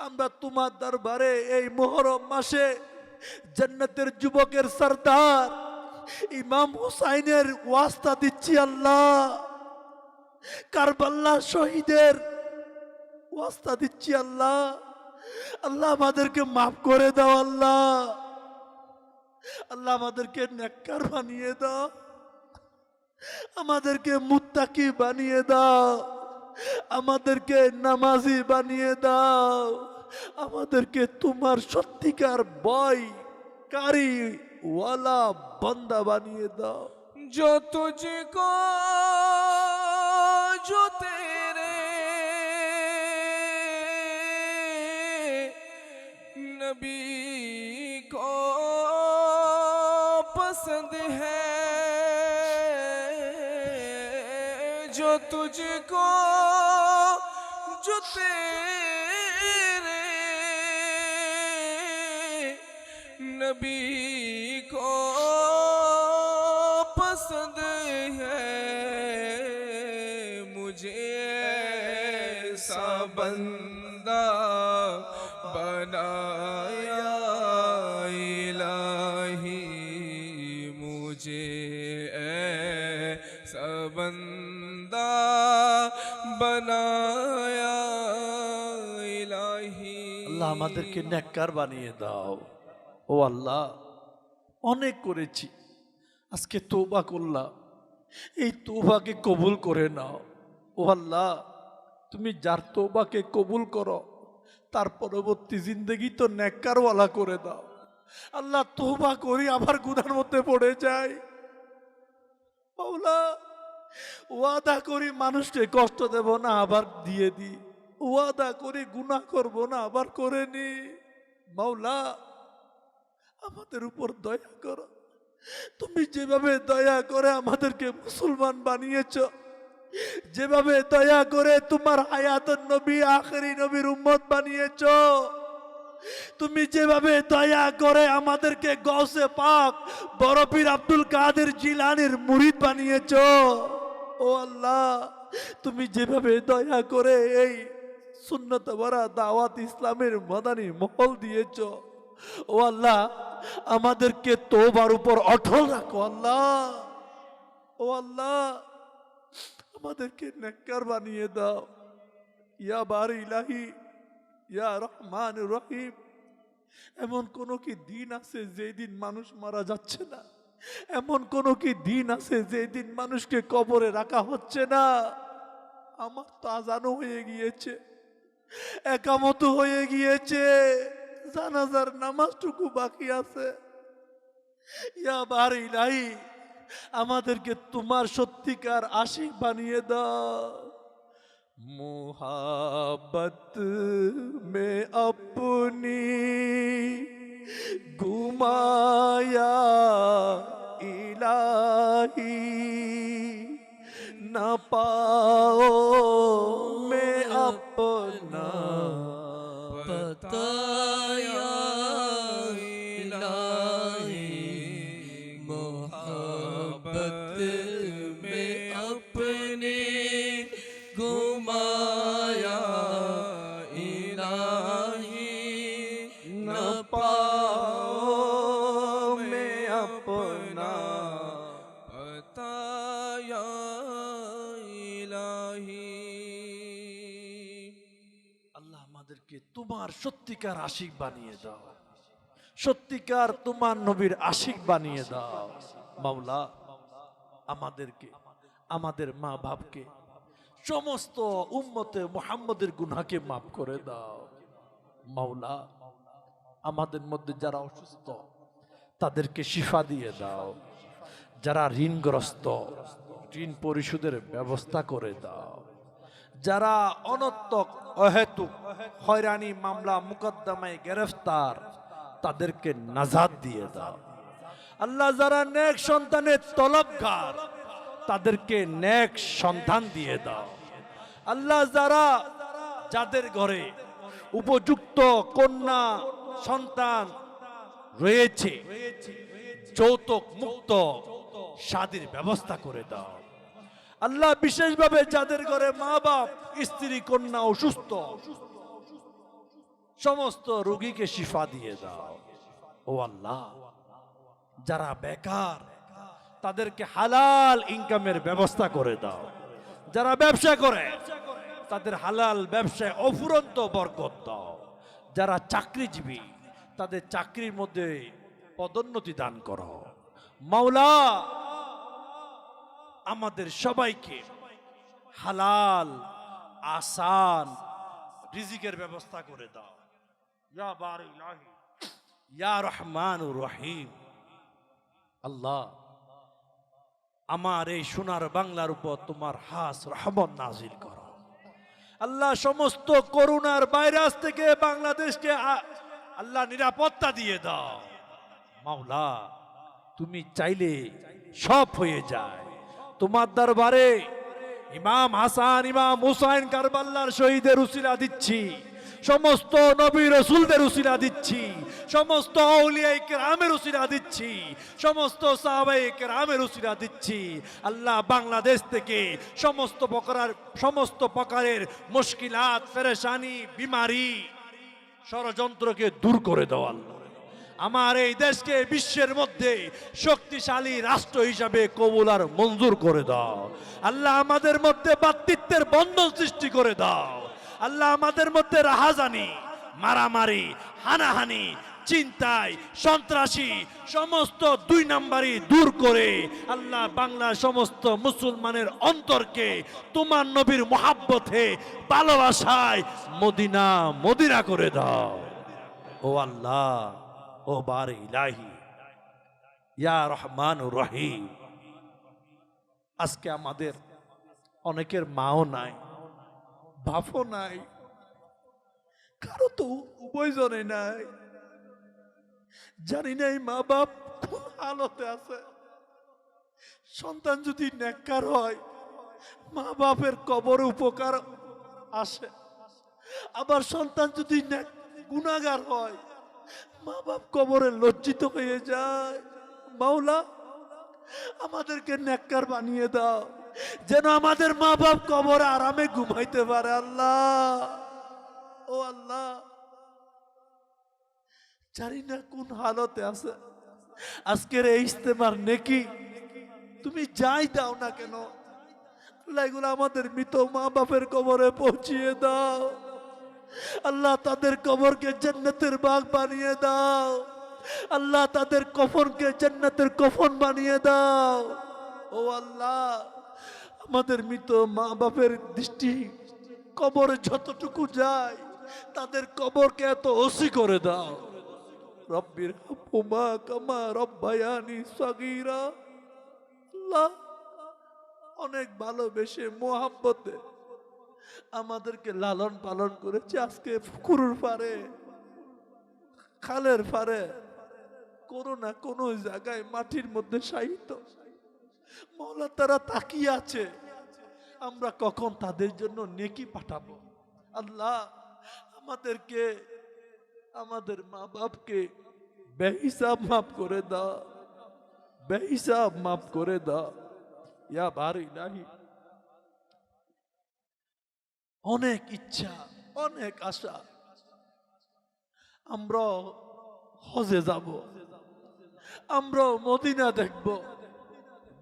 আমরা তোমার দরবারে এই মুহররম মাসে জান্নাতের যুবকের সরদার ইমাম হুসাইনের ওয়াস্তা দিচ্ছি। আল্লাহ, কারবালা শহীদের ওয়াস্তা দিচ্ছি। আল্লাহ, আল্লাহ আমাদেরকে মাফ করে দাও। আল্লাহ, আল্লাহ আমাদেরকে নেককার বানিয়ে দাও, আমাদেরকে মুত্তাকি বানিয়ে দাও, আমাদেরকে নামাজি বানিয়ে দাও, আমাদেরকে তোমার সত্যিকার ভয়কারী ওয়ালা বান্দা বানিয়ে দাও। जो तुझको जो तेरे नबी को पसंद है, जो तुझको जो तेरे नबी को पसंद है, मुझे ऐसा बंदा बनाया इलाही मुझे ऐसा बंदा बनाया इलाही আল্লাহ আমাদেরকে নেককার বানিয়ে দাও। ও আল্লাহ, অনেক করেছি, আজকে তওবা করলাম, এই তওবাকে কবুল করে নাও। ও আল্লাহ, তুমি যার তওবাকে কবুল করো তার পরবর্তী জিন্দগি তো নেককারওয়ালা করে দাও। আল্লাহ, তওবা করি আবার গুনার মধ্যে পড়ে যাই। মাওলা, ওয়াদা করি মানুষকে কষ্ট দেব না, আবার দিয়ে দিই। ওয়াদা করি গুনাহ করব না, আবার করে নি। মাওলা, আমাদের উপর দয়া করো। তুমি যেভাবে দয়া করে আমাদেরকে মুসলমান বানিয়েছ, যেভাবে দয়া করে তোমার হায়াতুন নবী আখেরি নবীর উম্মত বানিয়েছ, তুমি যেভাবে দয়া করে আমাদেরকে গৌসে পাক বড় পীর আব্দুল কাদের জিলানীর মুরিদ বানিয়েছ, ও আল্লাহ, তুমি যেভাবে দয়া করে এই সুন্নত ভরা দাওয়াত ইসলামের মাদানী মহল দিয়েছ, ও আল্লাহ, আমাদেরকে তওবার উপর অটল রাখো। আল্লাহ, ও আল্লাহ, আমাদেরকে নেককার বানিয়ে দাও। ইয়া বারি ইলাহি, ইয়া রহমান রহিম। এমন কোন কি দিন আছে যে দিন মানুষ মারা যাচ্ছে না? এমন কোন কি দিন আছে যে দিন মানুষকে কবরে রাখা হচ্ছে না? আমার তো আজানও হয়ে গিয়েছে, একামত হয়ে গিয়েছে, জানাজার নামাজটুকু বাকি আছে। ইয়া বারি ইলাহি, আমাদেরকে তোমার সত্যিকার আশিক বানিয়ে দাও। মুহাব্বত মে আপনি ঘুমায়া ইলাহি না পাও মে আপনা बताया इलाही मोहब्बत में अपने घुमाया इलाही न पाओ मैं अपना बताया इलाही আল্লাহ, আমাদেরকে তোমার সত্যিকার আশিক বানিয়ে দাও, সত্যিকার তোমার নবীর আশিক বানিয়ে দাও। মাওলা, আমাদেরকে, আমাদের মা বাপকে, সমস্ত উম্মতে মুহাম্মদের গুনাহকে মাফ করে দাও। মাওলা, আমাদের মধ্যে যারা অসুস্থ তাদেরকে শিফা দিয়ে দাও। যারা ঋণগ্রস্ত, ঋণ পরিশোধের ব্যবস্থা করে দাও। যারা অনর্থক অহেতুক হয়রানি মামলা মুকদ্দমায় গ্রেফতার, তাদেরকে নাজাত দিয়ে দাও। আল্লাহ, যারা নেক সন্তানের তলবগার, তাদেরকে নেক সন্তান দিয়ে দাও। আল্লাহ, যাদের ঘরে উপযুক্ত কন্যা সন্তান রয়েছে, যৌতুক মুক্ত শাদীর ব্যবস্থা করে দাও। আল্লাহ, বিশেষভাবে যাদের ঘরে মা বাপ, স্ত্রী, কন্যা অসুস্থ, সমস্ত রোগীকে শিফা দিয়ে দাও। ও আল্লাহ, যারা বেকার তাদেরকে হালাল ইনকামের ব্যবস্থা করে দাও। যারা ব্যবসা করে তাদের হালাল ব্যবসায় অফুরন্ত বরকত দাও। যারা চাকরিজীবী তাদের চাকরির মধ্যে পদোন্নতি দান করো। মাওলা, আমাদের সবাইকে হালাল আসান রিজিকের ব্যবস্থা করে দাও। ইয়া বারি ইলাহি, ইয়া রহমানুর রহিম। আল্লাহ, আমার এই সোনার বাংলার উপর তোমার হাস রহমত নাজিল করো। আল্লাহ, সমস্ত করোনার ভাইরাস থেকে বাংলাদেশকে আল্লাহ নিরাপত্তা দিয়ে দাও। মাওলা, তুমি চাইলে সব হয়ে যায়। তোমার দরবারে ইমাম হাসান, ইমাম হুসাইন কারবালার শহীদের উসিলা দিচ্ছি, সমস্ত নবী রাসূলদের উসিলা দিচ্ছি, সমস্ত আউলিয়ায়ে কেরামের উসিলা দিচ্ছি, সমস্ত সাহাবায়ে কেরামের উসিলা দিচ্ছি। আল্লাহ, বাংলাদেশ থেকে সমস্ত প্রকারের মুশকিলাত, পেরেশানি, বিমারি ষড়যন্ত্রকে দূর করে দাও আল্লাহ। আমার এই দেশকে বিশ্বের মধ্যে শক্তিশালী রাষ্ট্র হিসাবে কবুল আর মঞ্জুর করে দাও আল্লাহ। আমাদের মধ্যে ভ্রাতৃত্বের বন্ধন সৃষ্টি করে দাও আল্লাহ। আমাদের মধ্যে রাহাজানি, মারামারি, হানাহানি, চিন্তায়, সন্ত্রাসী সমস্ত ২ নাম্বারই দূর করে আল্লাহ বাংলার সমস্ত মুসলমানের অন্তরকে তোমার নবীর মোহাব্বতে ভালোবাসায় মদিনা মদিনা করে দাও ও আল্লাহ। ও বারে ইলাহি ইয়া রহমানুর রহিম। আজকে আমাদের অনেকের মাও নাই, বাপও নাই, কারো তো উভয়জনে নাই। জানি না এই মা বাপ কোন হালতে আছে। সন্তান যদি নেককার হয় মা বাপের কবর উপকার আসে, আবার সন্তান যদি গুনাহগার হয় মা বাপ কবরে লজ্জিত হয়ে যায়। মাওলা আমাদেরকে নেককার বানিয়ে দাও, যেন আমাদের মা বাপ কবরে আরামে ঘুমাইতে পারে আল্লাহ। ও আল্লাহ, জানি না কোন হালতে আছে। আজকের এই ইস্তেমার নেকি তুমি যাই দাও না কেন আল্লাহ, এগুলো আমাদের মৃত মা বাপের কবরে পৌঁছিয়ে দাও আল্লাহ। তাদের কবরকে জান্নাতের বাগ বানিয়ে দাও আল্লাহ। তাদের কফনকে জান্নাতের কফন বানিয়ে দাও ও আল্লাহ। আমাদের মৃত মা বাপের দৃষ্টি কবরে যতটুকু যায় তাদের কবরকে এত ওসি করে দাও। রব্বির হামহুমা কামা রব্বায়ানি সগীরা। আল্লাহ অনেক ভালোবেসে মোহাব্বতে আমাদেরকে লালন পালন করেছে। আজকে পুকুরের পারে, খালের পারে, কোনো না কোনো জায়গায় মাটির মধ্যে শায়িত মওলা তারা তাকিয়ে আছে। আমরা কখন তাদের জন্য নেকি পাঠাবো আল্লাহ। আমাদেরকে, আমাদের মা বাপকে বেহিসাব মাফ করে দাও, বেহিসাব মাফ করে দাও ইয়া বারি ইলাহি। অনেক ইচ্ছা, অনেক আশা, আমরা হজে যাব, আমরা মদিনা দেখব।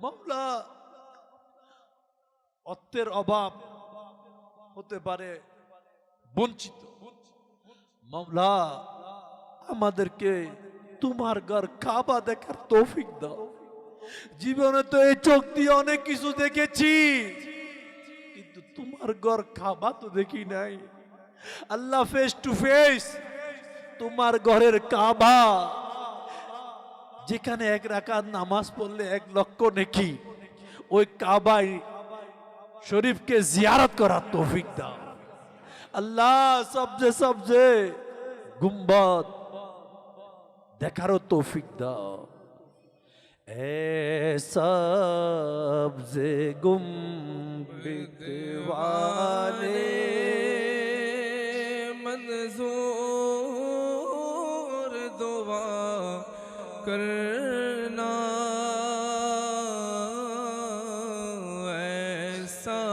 মাওলা অর্থের অভাব হতে পারে, বঞ্চিত। মাওলা আমাদেরকে তোমার ঘর কাবা দেখার তৌফিক দাও। জীবনে তো এই চোখ দিয়ে অনেক কিছু দেখেছি, কিন্তু তোমার ঘর কাবা তো দেখি নাই আল্লাহ। ফেস টু ফেস তোমার ঘরের কাবা, যেখানে 1 রাকাত নামাজ পড়লে 1 লক্ষ নেকি, ওই কাবাই শরীফকে জিয়ারত করার তৌফিক দাও আল্লাহ। সবজে গুম্বদ দেখারও তৌফিক দাও। সবজে গুম্বদ ওয়ালে मंजूर दुआ करना, ऐसा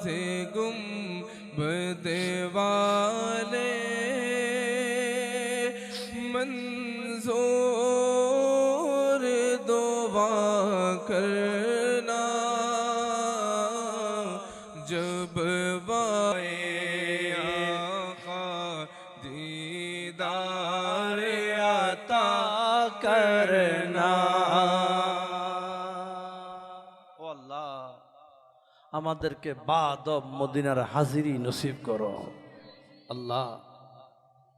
से गुंबद वाले मंजूर दुआ करना। जब दीदार आता करना। ও আল্লাহ, আমাদেরকে বাদব মদিনার হাজিরি নসিব করো আল্লাহ।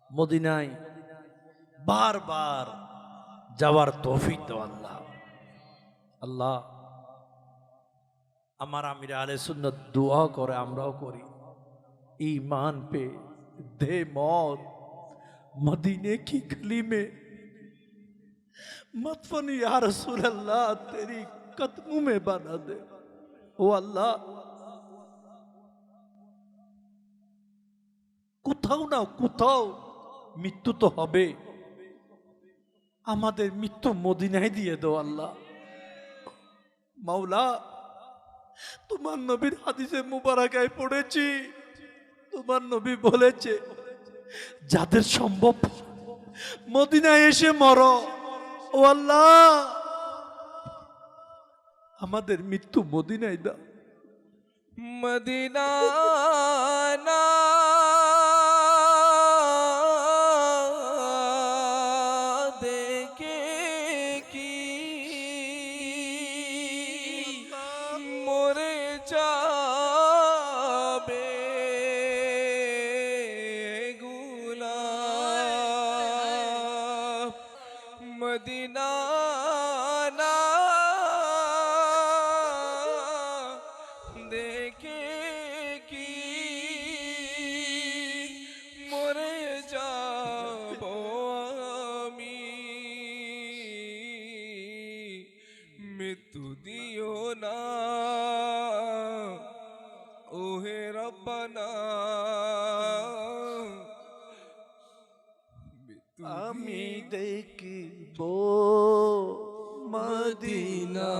মদিনায় বারবার যাওয়ার তৌফিক দাও আল্লাহ। আল্লাহ আমার আমির আহলে সুন্নাত দোয়া করে, আমরাও করি, ईमान पे दे मौत मदीने की गली में मदफन या रसूल अल्लाह तेरी कदमों में बना दे। ओ अल्लाह, কোথাও না কোথাও মৃত্যু তো হবে, আমাদের মৃত্যু মদিনায় দিয়ে দাও আল্লাহ। মাওলা তোমার নবীর হাদিসে মুবারাকায় পড়েছি, তোমার নবী বলেছে যাদের সম্ভব মদিনায় এসে মরো। ও আল্লাহ, আমাদের মৃত্যু মদিনায় দাও। মদিনা না দেখে কি মরে যাবে গুলাম। মদিনা না দেখে কি মরে যাব আমি। মৃত্যু দিও না ওহে রব্বানা, মৃত্যু আমি দেখিব মদিনা,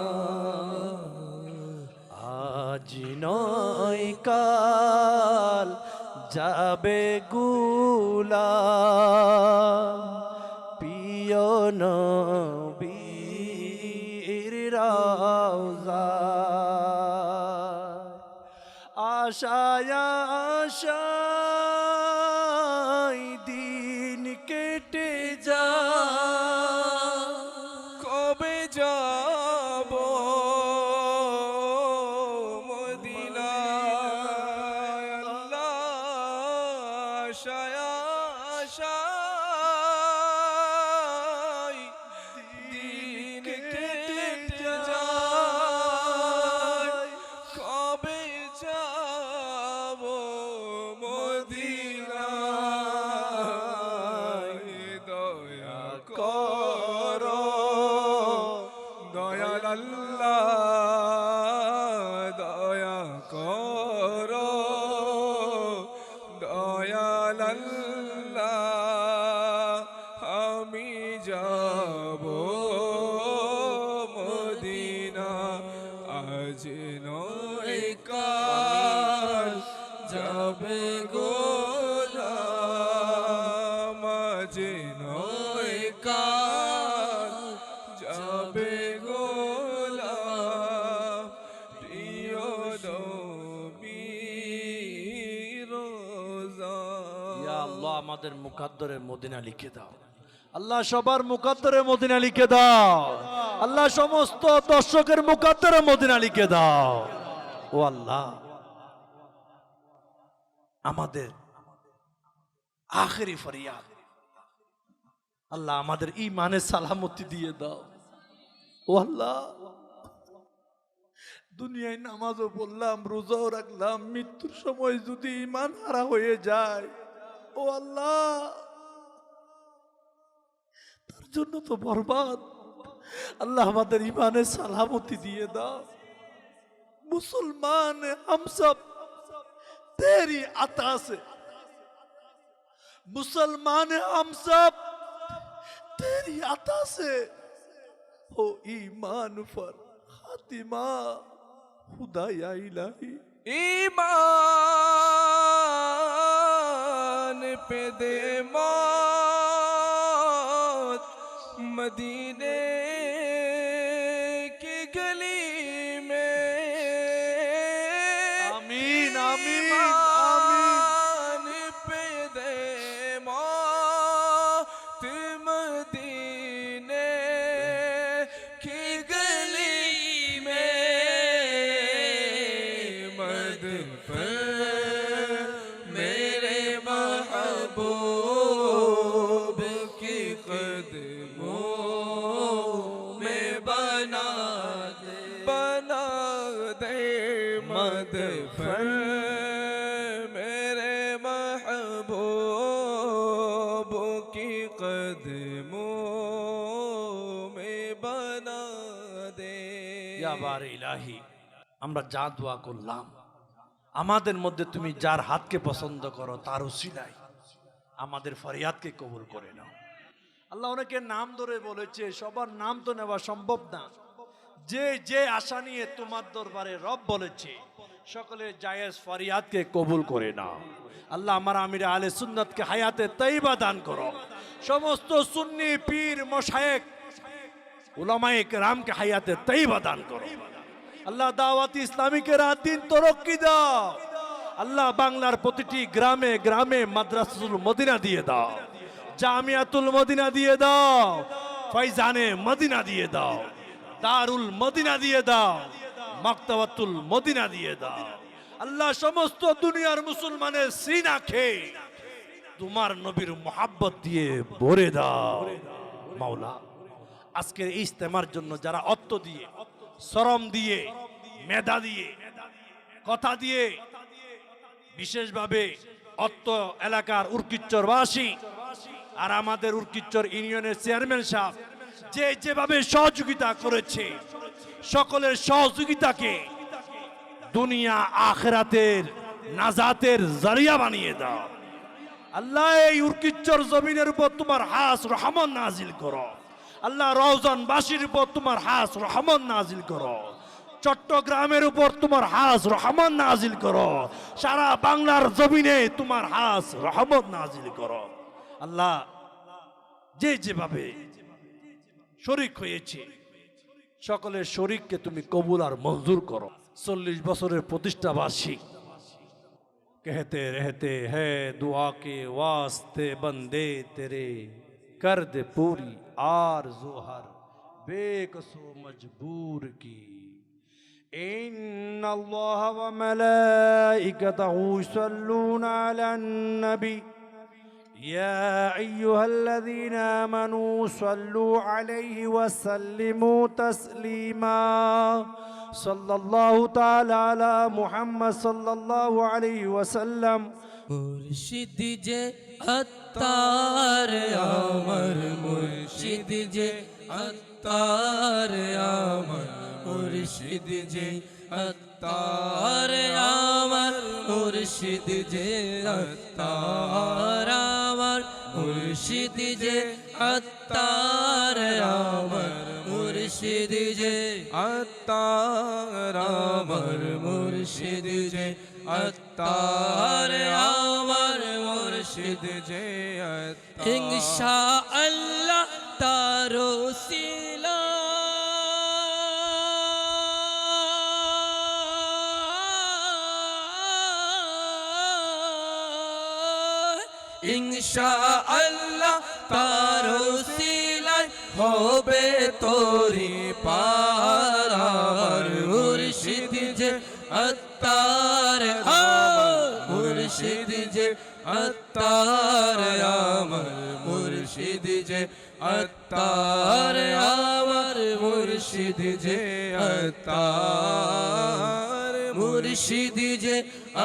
আজ নয় কাল যাবে গুলাম। প্রিয় নবীর রওজা আশায় আশায় দিন কেটে যায়। কবে যাব মদিনায় আল্লাহ, আশায় আশায় দিন কেটে যায়। কবে যাব মদিনায়, দয়া করো দয়াল আল্লাহ, দয়া করো দয়াল আল্লাহ। আমি যাব মদিনা, আজ নয় কাল যাবে গোলাম। আজ নয় কাল যাবে গোলাম। প্রিয় নবীর রোজা। ইয়া আল্লাহ, আমাদের মুকাদ্দরে মদিনা লিখে দাও। আল্লাহ, সবার মুকাদ্দরে মদিনা লিখে দাও। আল্লাহ, সমস্ত দর্শকের মুকাদ্দরে মদিনা লিখে দাও। ও আল্লাহ, আমাদের আখেরি ফরিয়াদ, আল্লাহ আমাদের ঈমানের সালামতি দিয়ে দাও। ও আল্লাহ, দুনিয়ায় নামাজও পড়লাম, রোজাও রাখলাম, মৃত্যুর সময় যদি ঈমান হারা হয়ে যায়, ও আল্লাহ, তার জন্য তো বরবাদ। আল্লাহ, আমাদের ঈমানের সালামতি দিয়ে দাও। মুসলমান हम सब तेरी अता से, मुसलमान हम सब तेरी अता से हो ईमान पर खातिमा खुदा या इलाही। ईमान पे दे मौत मदीने की गली में। आमीन आमीन ईमान पे दे मौत मदीने की गली में। मद पर मेरे महबूब की कदमों में बना दे मद पर मेरे महबूब की कदमों में बना दे। ইয়া বারে ইলাহি, আমরা যা দোয়া করলাম, আমাদের মধ্যে তুমি যার হাতকে পছন্দ করো তার উসিলায় আমাদের ফরিয়াদকে কবুল করে নাও। আল্লাহ অনেকের নাম ধরে বলেছে, সবার নাম তো নেওয়া সম্ভব না। যে যে আশা নিয়ে তোমার দরবারে রব বলেছে, সকলের জায়েজ ফরিয়াদকে কবুল করে নাও। আল্লাহ আমার আমির আলে সুন্নাতকে হায়াতে তৈবা দান করো। সমস্ত সুন্নি পীর মশায়েক উলামায়ে কেরামকে হায়াতে তৈবা দান করো। আল্লাহ দাওয়াত ইসলামীকে দিন তরক্কি দাও। আল্লাহ বাংলার প্রতিটি গ্রামে গ্রামে মাদ্রাসাতুল মদিনা দিয়ে দাও, জামিয়াতুল মদিনা দিয়ে দাও, ফয়জানে মদিনা দিয়ে দাও, দারুল মদিনা দিয়ে দাও, মাকতাবাতুল মদিনা দিয়ে দাও। আল্লাহ সমস্ত দুনিয়ার মুসলমানের সিনা খেয়ে তোমার নবীর মোহাব্বত দিয়ে ভরে দাও। মাওলা আজকের এই ইজতেমার জন্য যারা অর্থ দিয়ে, শ্রম দিয়ে, মেধা দিয়ে, কথা দিয়ে, বিশেষভাবে অত্র এলাকার উর্কিচ্চরবাসী আর আমাদের উর্কিচ্চর ইউনিয়নের চেয়ারম্যান সাহেব যেভাবে সহযোগিতা করেছে, সকলের সহযোগিতাকে দুনিয়া আখিরাতের নাজাতের জরিয়া বানিয়ে দাও। আল্লাহ এই উর্কিচ্চর জমিনের উপর তোমার হাস রহমত নাজিল করো। আল্লাহ রওজানবাসীর উপর তোমার হাস রহমত নাজিল করো। চট্টগ্রামের উপর তোমার হাস রহমত নাজিল করো। সারা বাংলার জমিনে তোমার হাস রহমত নাজিল করো। আল্লাহ যেভাবে শরীক হয়েছে সকলের শরীককে তুমি কবুল আর মঞ্জুর করো। 40 বছরের প্রতিষ্ঠা বার্ষিক कहते रहते हैं दुआ के वास्ते बंदे तेरे कर दे पूरी आरज़ू हर बेकसो मजबूर की। इन्ना अल्लाह व मलाइकतहु युसल्लूना अलन नबी या अय्युहल्लज़ीना आमनू सल्लू अलैहि व सल्लिमू तस्लीमा। सल्लल्लाहु ताला अला मुहम्मद सल्लल्लाहु अलैहि वसल्लम। मुर्शिद जे अत्तार अमर मुर्शिद जे अत्तार अमर मुर्शिद जे अत्तार अमर मुर्शिद जे अत्तार अमर मुर्शिद जे अत्तार अमर मुर्शिद जे अत्तार अमर मुर्शिद जे अत्तार अमर मुर्शिद जे अत्तार। इंशाअल्लाह तारो सिला इंशाअल्लाह तारो सिलाई होबे तोरी पार मुर्शिद जे अत्तार मुर्शिद जे अत्तार अमर मुर्शिद जे अत्तार अमर मुर्शिद जे अत्तार मुर्शिद जे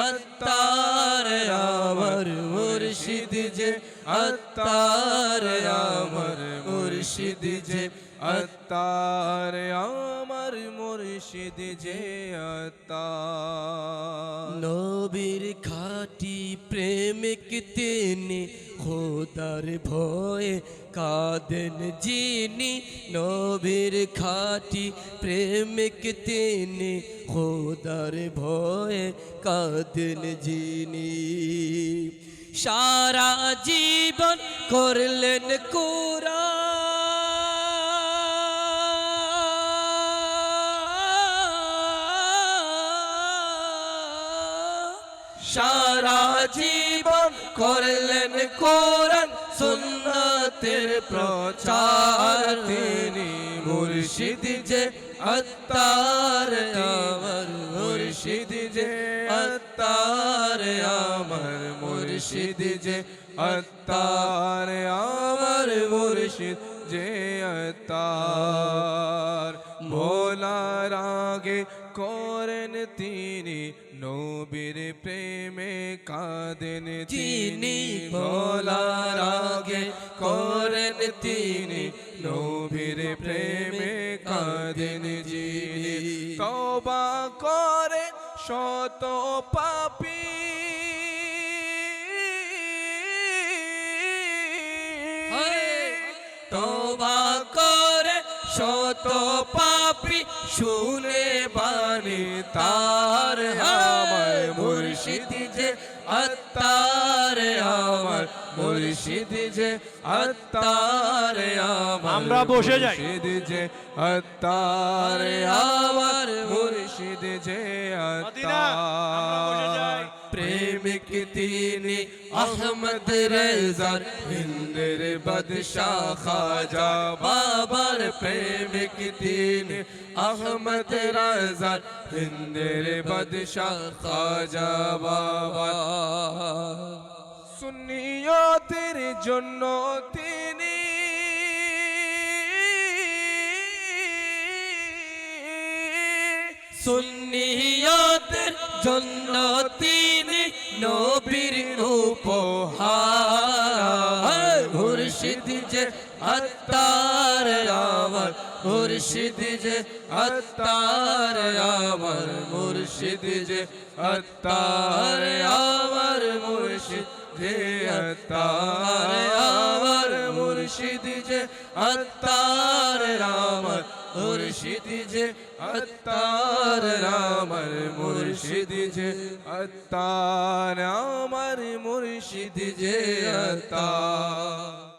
अत्तार अमर मुर्शिद जे अत्तार अमर मुर्शिद जे अत्तार अमर मुर्शिद जे अत्तार। नबीर खाटी प्रेमिक तिनी খোদার ভয়ে কাঁদেন যিনি নবীর খাঁটি প্রেমিক তিনি খোদার ভয়ে কাঁদেন যিনি সারা জীবন করলেন কুরআন সারা জীবন করলেন কোরআন সুন্নাতের প্রচার তিনি মুর্শিদ যে আত্তার আমার মুর্শিদ যে আত্তার আমার মুর্শিদ যে আত্তার আমার মুর্শিদ যে আত্তার ভোলার আগে করেন তিনি নবীর প্রেমে কাঁদেন যিনি ভোলার আগে করেন তিনি নবীর প্রেমে কাঁদেন যিনি তওবা করে শত পাপী তওবা করে শত পাপী শুনে বাণী তার আমার মুর্শিদ যে আত্মার আমার মুর্শিদ যে আত্মার আমার আমরা বসে যাই। মুর্শিদ যে আত্মার আমার মুর্শিদ যে মদিনা, আমরা বসে যাই। প্রেমিক তিনি আহমদ রেজার হিন্দের বাদশাহ খাজা বাবার প্রেমিক তিনি আহমদ রেজার হিন্দের বাদশাহ খাজা বাবা সুন্নিয়তের জন্য তিনি সুন্নিয়তের জন্য তিনি নবীর উপহার মুর্শিদ যে আত্মার আমার মুর্শিদ যে আত্মার আমার মুর্শিদ যে আত্মার আমার মুর্শিদ যে আত্মার আমার মুর্শিদ যে আত্মার আমার মুর্শিদ যে আত্মার আমার মুর্শিদ যে আত্মার আমার মুর্শিদ যে আত্মার